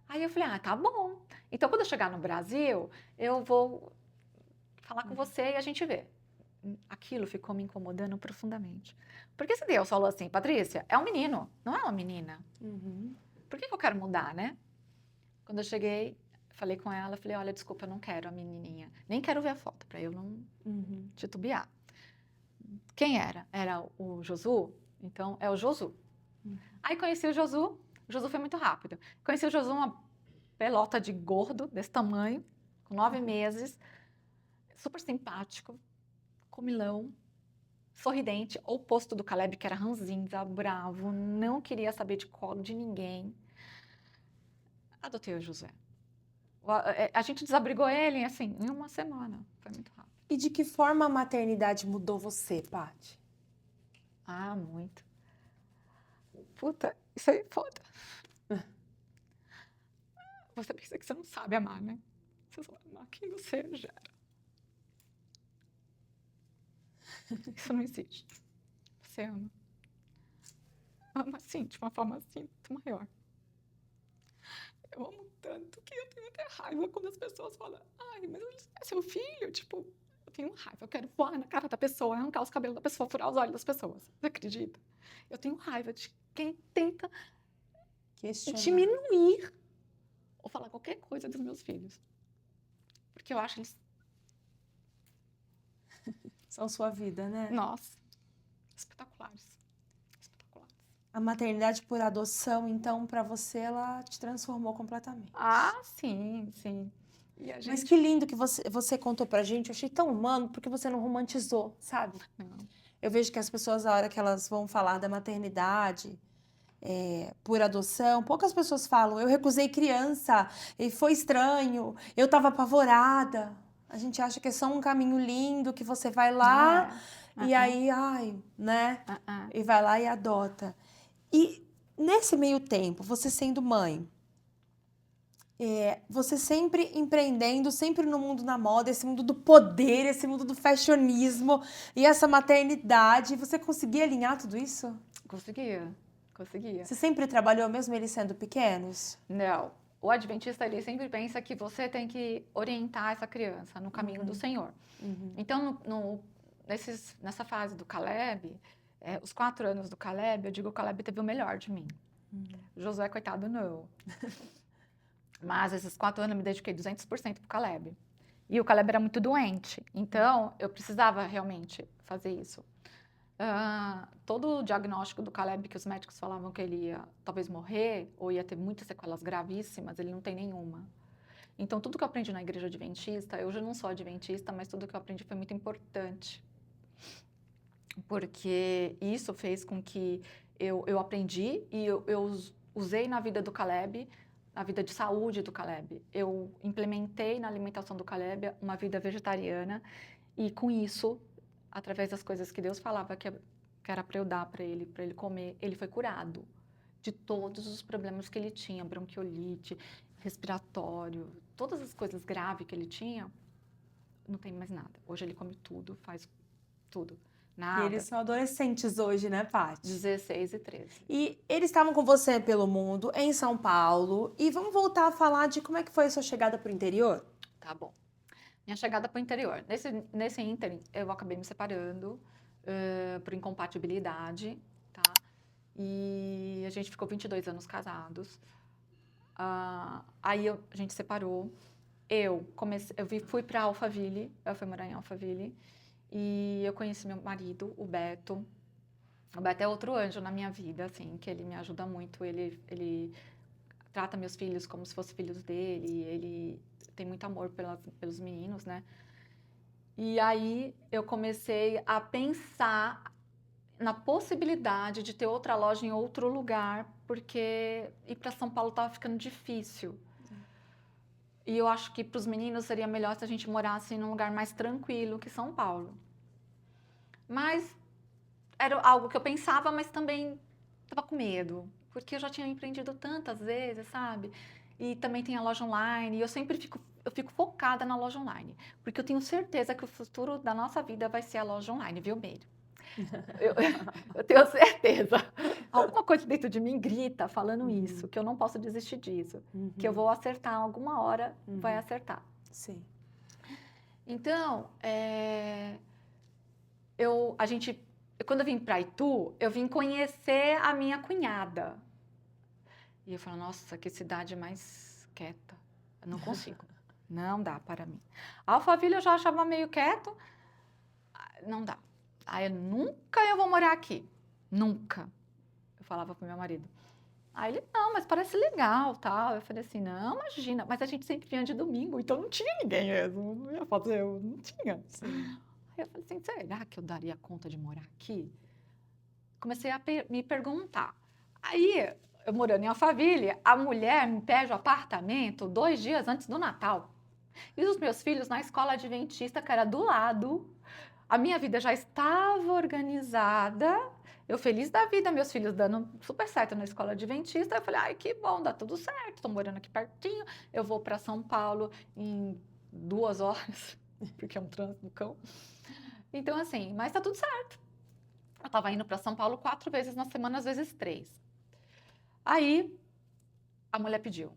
Aí eu falei, tá bom. Então, quando eu chegar no Brasil, eu vou falar com você e a gente vê. Aquilo ficou me incomodando profundamente. Porque se Deus falou assim, Patrícia, é um menino, não é uma menina. Por que eu quero mudar, né? Quando eu cheguei, falei com ela, falei, olha, desculpa, eu não quero a menininha. Nem quero ver a foto, para eu não titubear. Quem era? Era o Josu? Então, é o Josu. Aí conheci o Josu foi muito rápido. Conheci o Josu, uma pelota de gordo, desse tamanho, com 9 meses, super simpático, comilão, sorridente, oposto do Caleb, que era ranzinza, bravo, não queria saber de colo de ninguém. Adotei o Josué. A gente desabrigou ele, assim, em uma semana. Foi muito rápido. E de que forma a maternidade mudou você, Paty? Muito. Puta, isso aí é foda. Você pensa que você não sabe amar, né? Você só vai amar quem você gera. Isso não existe. Você ama. Ama, assim, de uma forma assim, muito maior. Eu amo tanto que eu tenho até raiva quando as pessoas falam, ai, mas ele é seu filho? Tipo, eu tenho raiva, eu quero voar na cara da pessoa, arrancar os cabelos da pessoa, furar os olhos das pessoas. Você acredita? Eu tenho raiva de quem tenta diminuir ou falar qualquer coisa dos meus filhos. Porque eu acho eles... São sua vida, né? Nossa, espetaculares. Espetaculares. A maternidade por adoção, então, para você, ela te transformou completamente. Sim, sim. E a gente... Mas que lindo que você contou pra gente. Eu achei tão humano, porque você não romantizou, sabe? Não. Eu vejo que as pessoas, a hora que elas vão falar da maternidade por adoção, poucas pessoas falam, eu recusei criança, e foi estranho, eu tava apavorada. A gente acha que é só um caminho lindo, que você vai lá e aí, né? E vai lá e adota. E nesse meio tempo, você sendo mãe, você sempre empreendendo, sempre no mundo da moda, esse mundo do poder, esse mundo do fashionismo e essa maternidade, você conseguia alinhar tudo isso? Conseguia. Você sempre trabalhou, mesmo eles sendo pequenos? Não. O adventista, ele sempre pensa que você tem que orientar essa criança no caminho do Senhor. Então, nessa fase do Caleb, os 4 anos do Caleb, eu digo que o Caleb teve o melhor de mim. Josué, coitado, não. Mas esses 4 anos eu me dediquei 200% pro Caleb. E o Caleb era muito doente. Então, eu precisava realmente fazer isso. Todo o diagnóstico do Caleb, que os médicos falavam que ele ia talvez morrer, ou ia ter muitas sequelas gravíssimas, ele não tem nenhuma. Então, tudo que eu aprendi na igreja adventista, eu já não sou adventista, mas tudo que eu aprendi foi muito importante. Porque isso fez com que eu aprendi e eu usei na vida do Caleb, na vida de saúde do Caleb. Eu implementei na alimentação do Caleb uma vida vegetariana e com isso, através das coisas que Deus falava que era para eu dar para ele comer, ele foi curado de todos os problemas que ele tinha, bronquiolite, respiratório, todas as coisas graves que ele tinha, não tem mais nada. Hoje ele come tudo, faz tudo. Nada. E eles são adolescentes hoje, né, Paty? 16 e 13. E eles estavam com você pelo mundo, em São Paulo. E vamos voltar a falar de como é que foi a sua chegada pro interior? Tá bom. Minha chegada pro interior. Nesse ínterim, eu acabei me separando por incompatibilidade, tá? E a gente ficou 22 anos casados. Aí a gente separou. Fui para Alphaville, eu fui morar em Alphaville. E eu conheci meu marido, o Beto. O Beto é outro anjo na minha vida, assim, que ele me ajuda muito. Ele trata meus filhos como se fossem filhos dele. Ele tem muito amor pelos meninos, né? E aí eu comecei a pensar na possibilidade de ter outra loja em outro lugar, porque ir para São Paulo estava ficando difícil. E eu acho que para os meninos seria melhor se a gente morasse num lugar mais tranquilo que São Paulo. Mas era algo que eu pensava, mas também estava com medo, porque eu já tinha empreendido tantas vezes, sabe? E também tem a loja online, e eu sempre fico focada na loja online, porque eu tenho certeza que o futuro da nossa vida vai ser a loja online, viu, Meire? Eu, eu tenho certeza. Alguma coisa dentro de mim grita falando isso, que eu não posso desistir disso, que eu vou acertar alguma hora, vai acertar. Sim. Então, quando eu vim para Itu, eu vim conhecer a minha cunhada. E eu falo, nossa, que cidade mais quieta. Eu não consigo. Não dá para mim. Alphaville eu já achava meio quieto. Não dá. Aí nunca eu vou morar aqui. Nunca. Eu falava pro meu marido. Aí ele, não, mas parece legal, tal. Eu falei assim, não, imagina. Mas a gente sempre vinha de domingo, então não tinha ninguém mesmo. Não ia fazer, eu não tinha. Sim. Aí eu falei assim, será que eu daria conta de morar aqui? Comecei a me perguntar. Aí, eu morando em Alphaville, a mulher me pede o apartamento 2 dias antes do Natal. E os meus filhos na escola adventista, que era do lado. A minha vida já estava organizada. Eu feliz da vida, meus filhos dando super certo na escola adventista. Eu falei, ai, que bom, dá tudo certo. Estou morando aqui pertinho. Eu vou para São Paulo em 2 horas, porque é um trânsito do cão. Então, assim, mas tá tudo certo. Eu estava indo para São Paulo 4 vezes na semana, às vezes 3. Aí, a mulher pediu.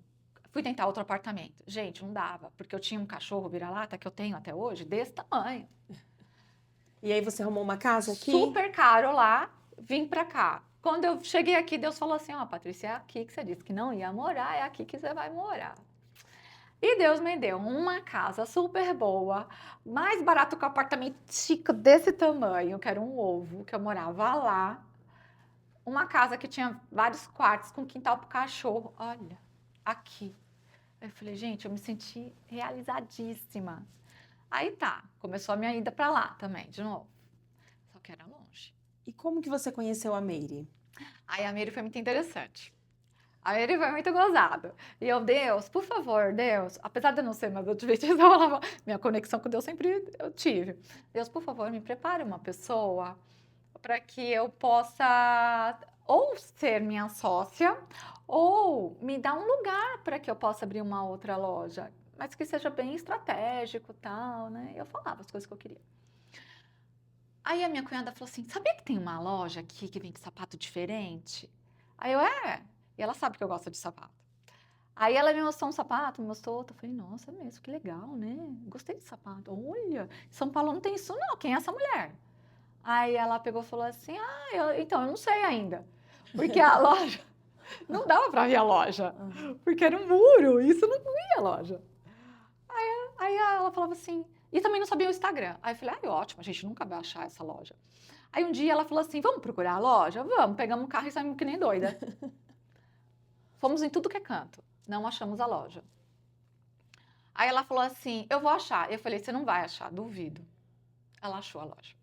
Fui tentar outro apartamento. Gente, não dava, porque eu tinha um cachorro vira-lata que eu tenho até hoje, desse tamanho. E aí você arrumou uma casa aqui? Super caro lá, vim pra cá. Quando eu cheguei aqui, Deus falou assim, ó, Patrícia, é aqui que você disse que não ia morar, é aqui que você vai morar. E Deus me deu uma casa super boa, mais barato que um apartamento chique desse tamanho, que era um ovo, que eu morava lá. Uma casa que tinha vários quartos, com quintal pro cachorro. Olha, aqui. Aí eu falei, gente, eu me senti realizadíssima. Aí tá, começou a minha ida pra lá também, de novo. Só que era longe. E como que você conheceu a Meire? Aí a Meire foi muito interessante. A Meire foi muito gozada. E eu, Deus, por favor, Deus, apesar de eu não ser mais adventista, eu falava, minha conexão com Deus sempre eu tive. Deus, por favor, me prepare uma pessoa para que eu possa ou ser minha sócia ou me dar um lugar para que eu possa abrir uma outra loja, mas que seja bem estratégico, tal, né? Eu falava as coisas que eu queria. Aí a minha cunhada falou assim: sabia que tem uma loja aqui que vende sapato diferente? Aí eu, e ela sabe que eu gosto de sapato. Aí ela me mostrou um sapato, me mostrou outro. Eu falei, nossa, é mesmo, que legal, né? Gostei de sapato. Olha, São Paulo não tem isso não, quem é essa mulher? Aí ela pegou e falou assim, então, eu não sei ainda. Porque a loja, não dava pra ver a loja, porque era um muro, isso não via a loja. Aí ela falava assim, e também não sabia o Instagram. Aí eu falei, ótimo, a gente nunca vai achar essa loja. Aí um dia ela falou assim, vamos procurar a loja? Vamos, pegamos um carro e saímos que nem doida. Fomos em tudo que é canto, não achamos a loja. Aí ela falou assim, eu vou achar. Eu falei, você não vai achar, duvido. Ela achou a loja.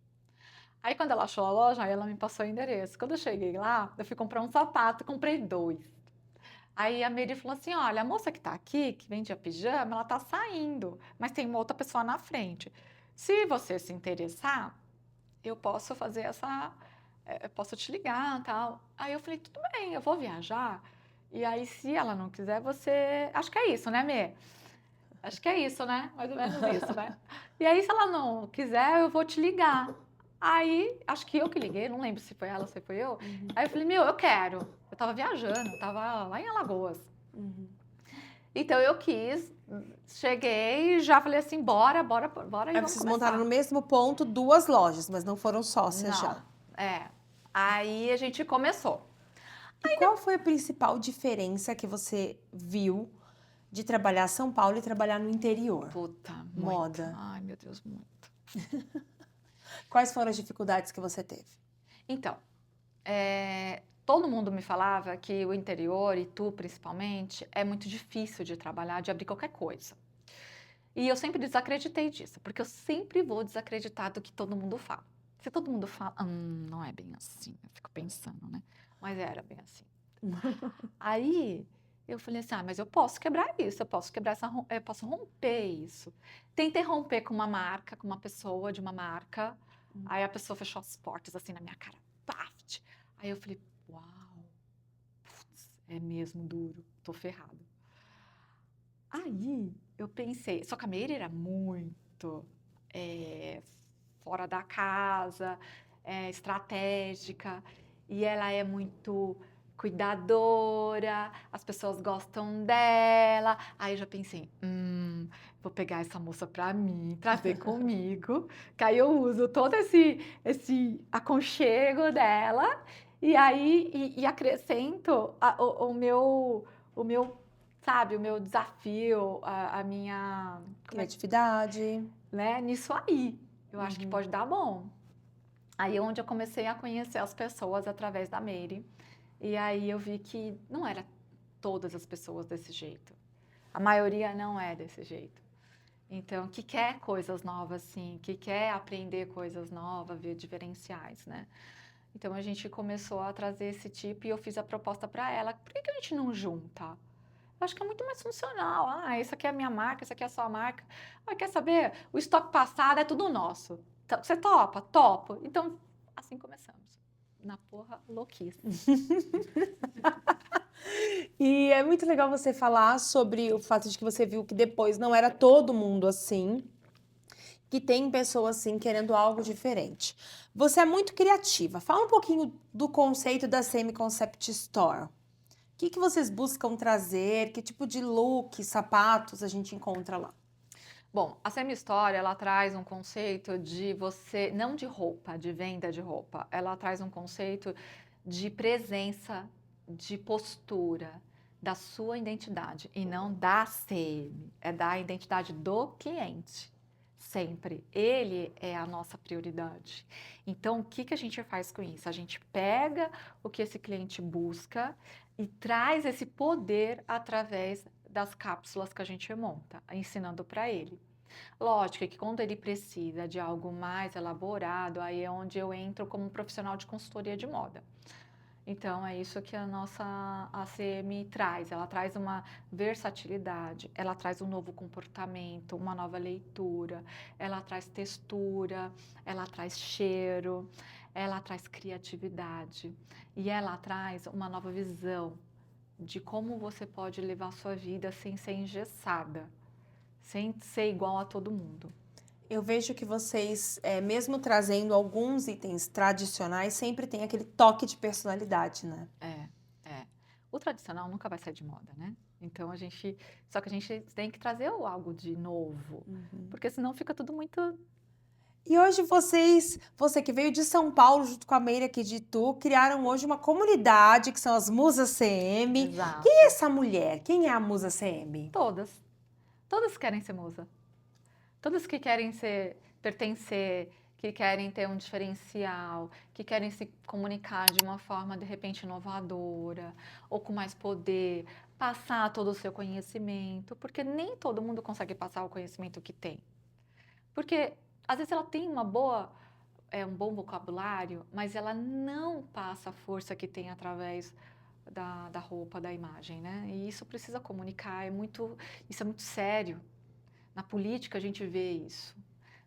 Aí quando ela achou a loja, aí ela me passou o endereço. Quando eu cheguei lá, eu fui comprar um sapato, comprei 2. Aí a Mary falou assim, olha, a moça que tá aqui, que vende a pijama, ela tá saindo, mas tem uma outra pessoa na frente. Se você se interessar, eu posso fazer eu posso te ligar, tal. Aí eu falei, tudo bem, eu vou viajar. E aí, se ela não quiser, você... Acho que é isso, né, Mê? Acho que é isso, né? Mais ou menos isso, né? E aí, se ela não quiser, eu vou te ligar. Aí, acho que eu que liguei, não lembro se foi ela ou se foi eu. Aí eu falei, eu quero. Eu tava viajando, eu tava lá em Alagoas. Então eu quis, cheguei e já falei assim, bora e Aí vamos vocês começar. montaram no mesmo ponto 2 lojas, mas não foram sócias já. Aí a gente começou. E qual foi a principal diferença que você viu de trabalhar São Paulo e trabalhar no interior? Puta, muito. Moda. Ai, meu Deus, muito. Quais foram as dificuldades que você teve? Então, todo mundo me falava que o interior, e tu principalmente, é muito difícil de trabalhar, de abrir qualquer coisa. E eu sempre desacreditei disso, porque eu sempre vou desacreditar do que todo mundo fala. Se todo mundo fala, não é bem assim, eu fico pensando, né? Mas era bem assim. Aí eu falei assim, mas eu posso quebrar isso, eu posso romper isso. Tentei romper com uma marca, com uma pessoa de uma marca. Aí a pessoa fechou as portas assim na minha cara. Paft! Aí eu falei, uau, putz, é mesmo duro, tô ferrada. Aí eu pensei, só que a Meire era muito fora da casa. estratégica e ela é muito cuidadora, as pessoas gostam dela. Aí eu já pensei, vou pegar essa moça para mim, trazer comigo, que aí eu uso todo esse aconchego dela e aí e acrescento o meu, sabe, o meu desafio, a minha Criatividade. né, nisso aí. Eu acho que pode dar bom. Aí é onde eu comecei a conhecer as pessoas através da Mary. E aí eu vi que não era todas as pessoas desse jeito. A maioria não é desse jeito. Então, que quer coisas novas, sim, que quer aprender coisas novas, ver diferenciais, né? Então, a gente começou a trazer esse tipo e eu fiz a proposta para ela. Por que a gente não junta? Eu acho que é muito mais funcional. Ah, isso aqui é a minha marca, isso aqui é a sua marca. Ah, quer saber? O estoque passado é tudo nosso. Você topa? Topo. Então, assim começamos. Na porra louquíssima. E é muito legal você falar sobre o fato de que você viu que depois não era todo mundo assim, que tem pessoas assim querendo algo diferente. Você é muito criativa. Fala um pouquinho do conceito da Semi-Concept Store. O que vocês buscam trazer? Que tipo de look, sapatos a gente encontra lá? Bom, a Semi-Store, ela traz um conceito de você, não de roupa, de venda de roupa, ela traz um conceito de presença, de postura, da sua identidade e não da CM, é da identidade do cliente. Sempre. Ele é a nossa prioridade. Então, o que a gente faz com isso? A gente pega o que esse cliente busca e traz esse poder através das cápsulas que a gente monta, ensinando para ele. Lógico que quando ele precisa de algo mais elaborado, aí é onde eu entro como profissional de consultoria de moda. Então, é isso que a nossa ACM traz. Ela traz uma versatilidade, ela traz um novo comportamento, uma nova leitura, ela traz textura, ela traz cheiro, ela traz criatividade e ela traz uma nova visão de como você pode levar a sua vida sem ser engessada, sem ser igual a todo mundo. Eu vejo que vocês, mesmo trazendo alguns itens tradicionais, sempre tem aquele toque de personalidade, né? É. O tradicional nunca vai sair de moda, né? Então só que a gente tem que trazer algo de novo, porque senão fica tudo muito. E hoje você que veio de São Paulo junto com a Meire aqui de Itu, criaram hoje uma comunidade que são as Musas CM. Exato. Quem é essa mulher? Quem é a Musa CM? Todas querem ser musa. Todas que querem pertencer, que querem ter um diferencial, que querem se comunicar de uma forma de repente inovadora ou com mais poder, passar todo o seu conhecimento, porque nem todo mundo consegue passar o conhecimento que tem. Porque às vezes ela tem um bom vocabulário, mas ela não passa a força que tem através da roupa, da imagem, né? E isso precisa comunicar, isso é muito sério. Na política a gente vê isso.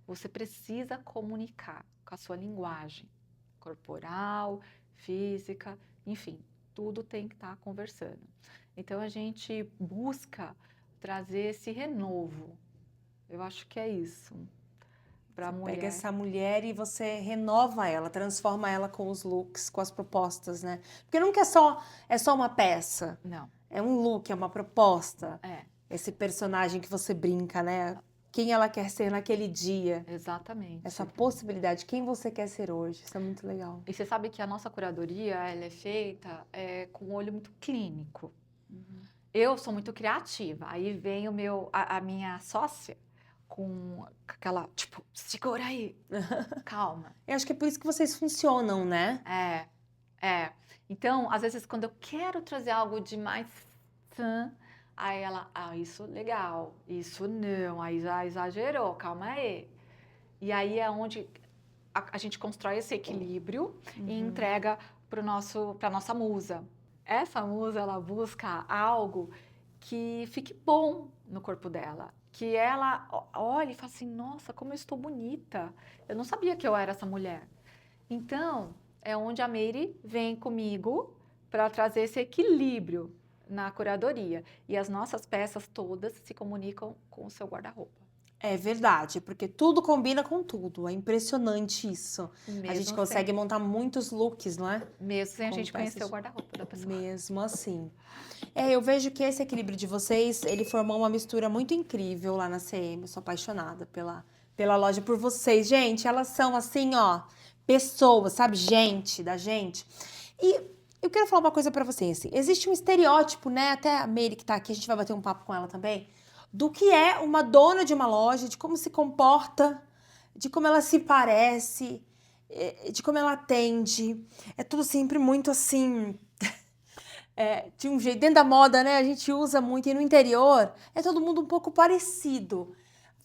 Você precisa comunicar com a sua linguagem corporal, física, enfim, tudo tem que estar conversando. Então a gente busca trazer esse renovo. Eu acho que é isso. Para a mulher. Pega essa mulher e você renova ela, transforma ela com os looks, com as propostas, né? Porque nunca é só uma peça. Não. É um look, é uma proposta. É. Esse personagem que você brinca, né? Quem ela quer ser naquele dia. Exatamente. Essa possibilidade, quem você quer ser hoje. Isso é muito legal. E você sabe que a nossa curadoria, ela é feita com um olho muito clínico. Eu sou muito criativa. Aí vem a minha sócia com aquela, tipo, segura aí, calma. Eu acho que é por isso que vocês funcionam, né? É. Então, às vezes, quando eu quero trazer algo de mais aí ela, isso legal, isso não, aí já exagerou, calma aí. E aí é onde a gente constrói esse equilíbrio e entrega para nossa musa. Essa musa, ela busca algo que fique bom no corpo dela. Que ela olhe e fale assim, nossa, como eu estou bonita. Eu não sabia que eu era essa mulher. Então, é onde a Mary vem comigo para trazer esse equilíbrio na curadoria. E as nossas peças todas se comunicam com o seu guarda-roupa. É verdade, porque tudo combina com tudo. É impressionante isso. A gente Mesmo consegue sem, montar muitos looks, não é? mesmo sem a Com gente conhecer o peças guarda-roupa da pessoa. mesmo assim. Eu vejo que esse equilíbrio de vocês, ele formou uma mistura muito incrível lá na CM. Eu sou apaixonada pela loja, por vocês. Gente, elas são assim, ó, pessoas, sabe? Gente, da gente. E eu quero falar uma coisa pra vocês. Assim, existe um estereótipo, né? Até a Meire que tá aqui, a gente vai bater um papo com ela também, do que é uma dona de uma loja, de como se comporta, de como ela se parece, de como ela atende. É tudo sempre muito assim de um jeito, dentro da moda, né? A gente usa muito, e no interior é todo mundo um pouco parecido.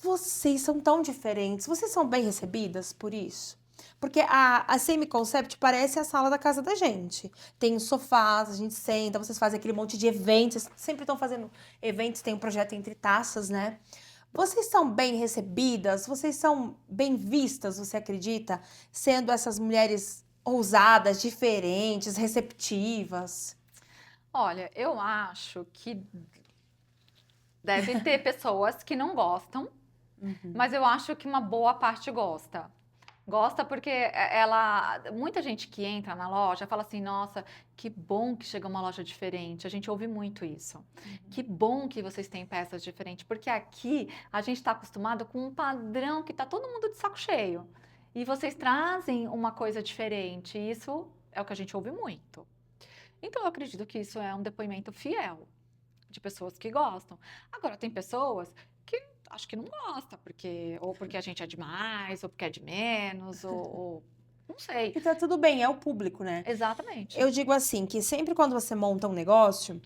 Vocês são tão diferentes, vocês são bem recebidas por isso? Porque a Semi Concept parece a sala da casa da gente. Tem os sofás, a gente senta, vocês fazem aquele monte de eventos, sempre estão fazendo eventos, tem um projeto Entre Taças, né? Vocês são bem recebidas? Vocês são bem vistas, você acredita? Sendo essas mulheres ousadas, diferentes, receptivas. Olha, eu acho que deve ter pessoas que não gostam, mas eu acho que uma boa parte gosta. Gosta porque muita gente que entra na loja fala assim, nossa, que bom que chegou uma loja diferente. A gente ouve muito isso. Que bom que vocês têm peças diferentes, porque aqui a gente está acostumado com um padrão que está todo mundo de saco cheio. E vocês trazem uma coisa diferente. E isso é o que a gente ouve muito. Então eu acredito que isso é um depoimento fiel de pessoas que gostam. Agora, tem pessoas que acho que não gostam, ou porque a gente é demais, ou porque é de menos, ou não sei. E tá tudo bem, é o público, né? Exatamente. Eu digo assim, que sempre quando você monta um negócio,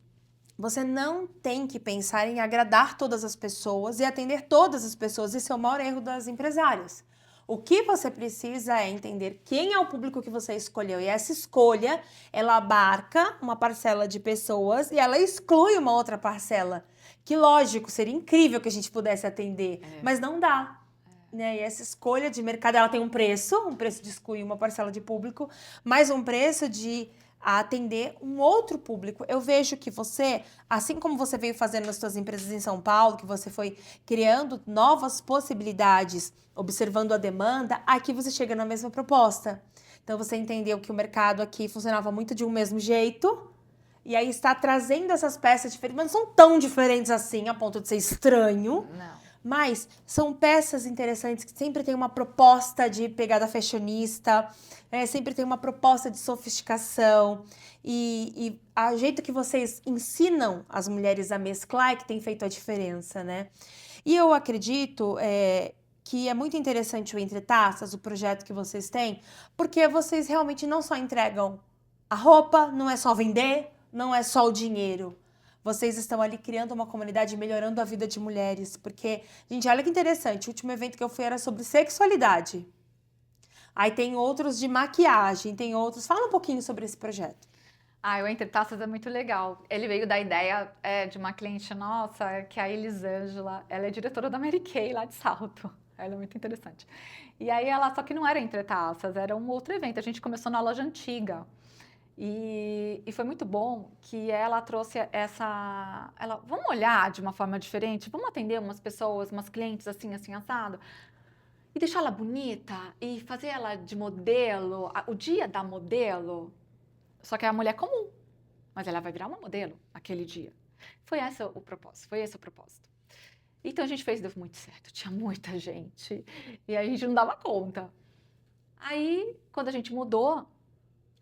você não tem que pensar em agradar todas as pessoas e atender todas as pessoas. Esse é o maior erro das empresárias. O que você precisa é entender quem é o público que você escolheu. E essa escolha, ela abarca uma parcela de pessoas e ela exclui uma outra parcela. Que lógico, seria incrível que a gente pudesse atender, mas não dá. Né? E essa escolha de mercado, ela tem um preço de excluir uma parcela de público, mas um preço de atender um outro público. Eu vejo que você, assim como você veio fazendo nas suas empresas em São Paulo, que você foi criando novas possibilidades, observando a demanda, aqui você chega na mesma proposta. Então você entendeu que o mercado aqui funcionava muito de um mesmo jeito, e aí está trazendo essas peças diferentes, mas não são tão diferentes assim, a ponto de ser estranho. Não. Mas são peças interessantes que sempre tem uma proposta de pegada fashionista, sempre tem uma proposta de sofisticação. E o jeito que vocês ensinam as mulheres a mesclar é que tem feito a diferença, né? E eu acredito que é muito interessante o Entre Taças, o projeto que vocês têm, porque vocês realmente não só entregam a roupa, não é só vender, não é só o dinheiro. Vocês estão ali criando uma comunidade, melhorando a vida de mulheres. Porque, gente, olha que interessante. O último evento que eu fui era sobre sexualidade. Aí tem outros de maquiagem, tem outros. Fala um pouquinho sobre esse projeto. O Entre Taças é muito legal. Ele veio da ideia de uma cliente nossa, que é a Elisângela. Ela é diretora da Mary Kay lá de Salto. Ela é muito interessante. E aí só que não era Entre Taças, era um outro evento. A gente começou na loja antiga. E foi muito bom que ela trouxe vamos olhar de uma forma diferente, vamos atender umas pessoas, umas clientes assim, assim, assado, e deixar ela bonita, e fazer ela de modelo, o dia da modelo, só que é a mulher comum, mas ela vai virar uma modelo naquele dia. Foi esse o propósito. Então a gente deu muito certo, tinha muita gente, e a gente não dava conta. Aí, quando a gente mudou,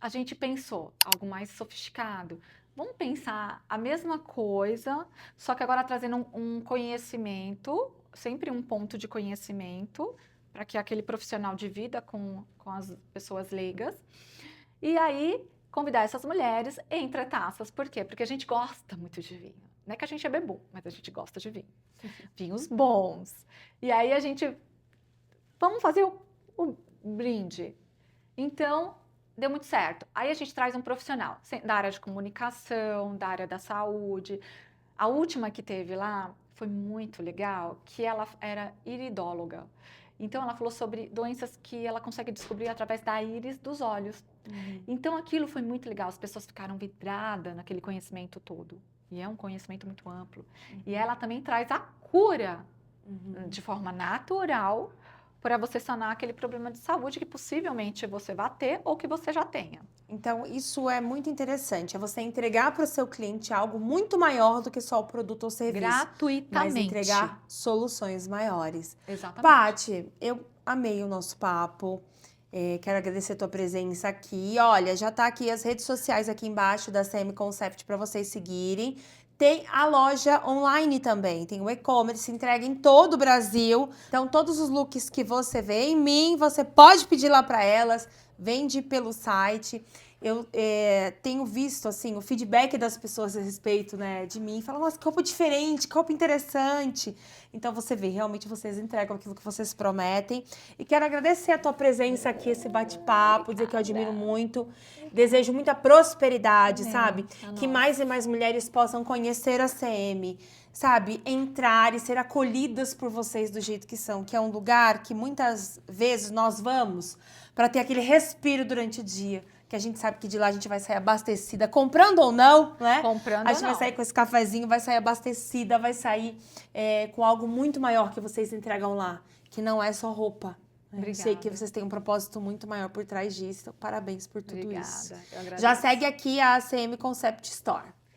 a gente pensou algo mais sofisticado. Vamos pensar a mesma coisa, só que agora trazendo um conhecimento, sempre um ponto de conhecimento, para que aquele profissional divida com as pessoas leigas. E aí, convidar essas mulheres entre taças. Por quê? Porque a gente gosta muito de vinho. Não é que a gente é bebum, mas a gente gosta de vinho. Vinhos bons. E aí a gente, vamos fazer o brinde. Então, deu muito certo. Aí a gente traz um profissional da área de comunicação, da área da saúde. A última que teve lá foi muito legal, que ela era iridóloga. Então ela falou sobre doenças que ela consegue descobrir através da íris dos olhos. Então aquilo foi muito legal, as pessoas ficaram vidradas naquele conhecimento todo. E é um conhecimento muito amplo. E ela também traz a cura de forma natural, para você sanar aquele problema de saúde que possivelmente você vai ter ou que você já tenha. Então, isso é muito interessante. É você entregar para o seu cliente algo muito maior do que só o produto ou serviço. Mas Gratuitamente. entregar soluções maiores. Exatamente. Paty, eu amei o nosso papo. Quero agradecer a tua presença aqui. Olha, já tá aqui as redes sociais aqui embaixo da CM Concept para vocês seguirem. Tem a loja online também, tem o e-commerce, entrega em todo o Brasil. Então, todos os looks que você vê em mim, você pode pedir lá para elas, vende pelo site. Eu tenho visto, assim, o feedback das pessoas a respeito, né, de mim. Falam, nossa, que roupa diferente, que roupa interessante. Então, você vê, realmente vocês entregam aquilo que vocês prometem. E quero agradecer a tua presença aqui, esse bate-papo, dizer que eu admiro muito. Desejo muita prosperidade, sabe? Que mais e mais mulheres possam conhecer a CM, sabe? Entrar e ser acolhidas por vocês do jeito que são, que é um lugar que muitas vezes nós vamos para ter aquele respiro durante o dia, que a gente sabe que de lá a gente vai sair abastecida, comprando ou não, né? Comprando a gente ou vai não. sair com esse cafezinho, vai sair abastecida, vai sair com algo muito maior que vocês entregam lá, que não é só roupa. Eu sei que vocês têm um propósito muito maior por trás disso. Então, parabéns por tudo isso. Eu agradeço. Já segue aqui a CM Concept Store.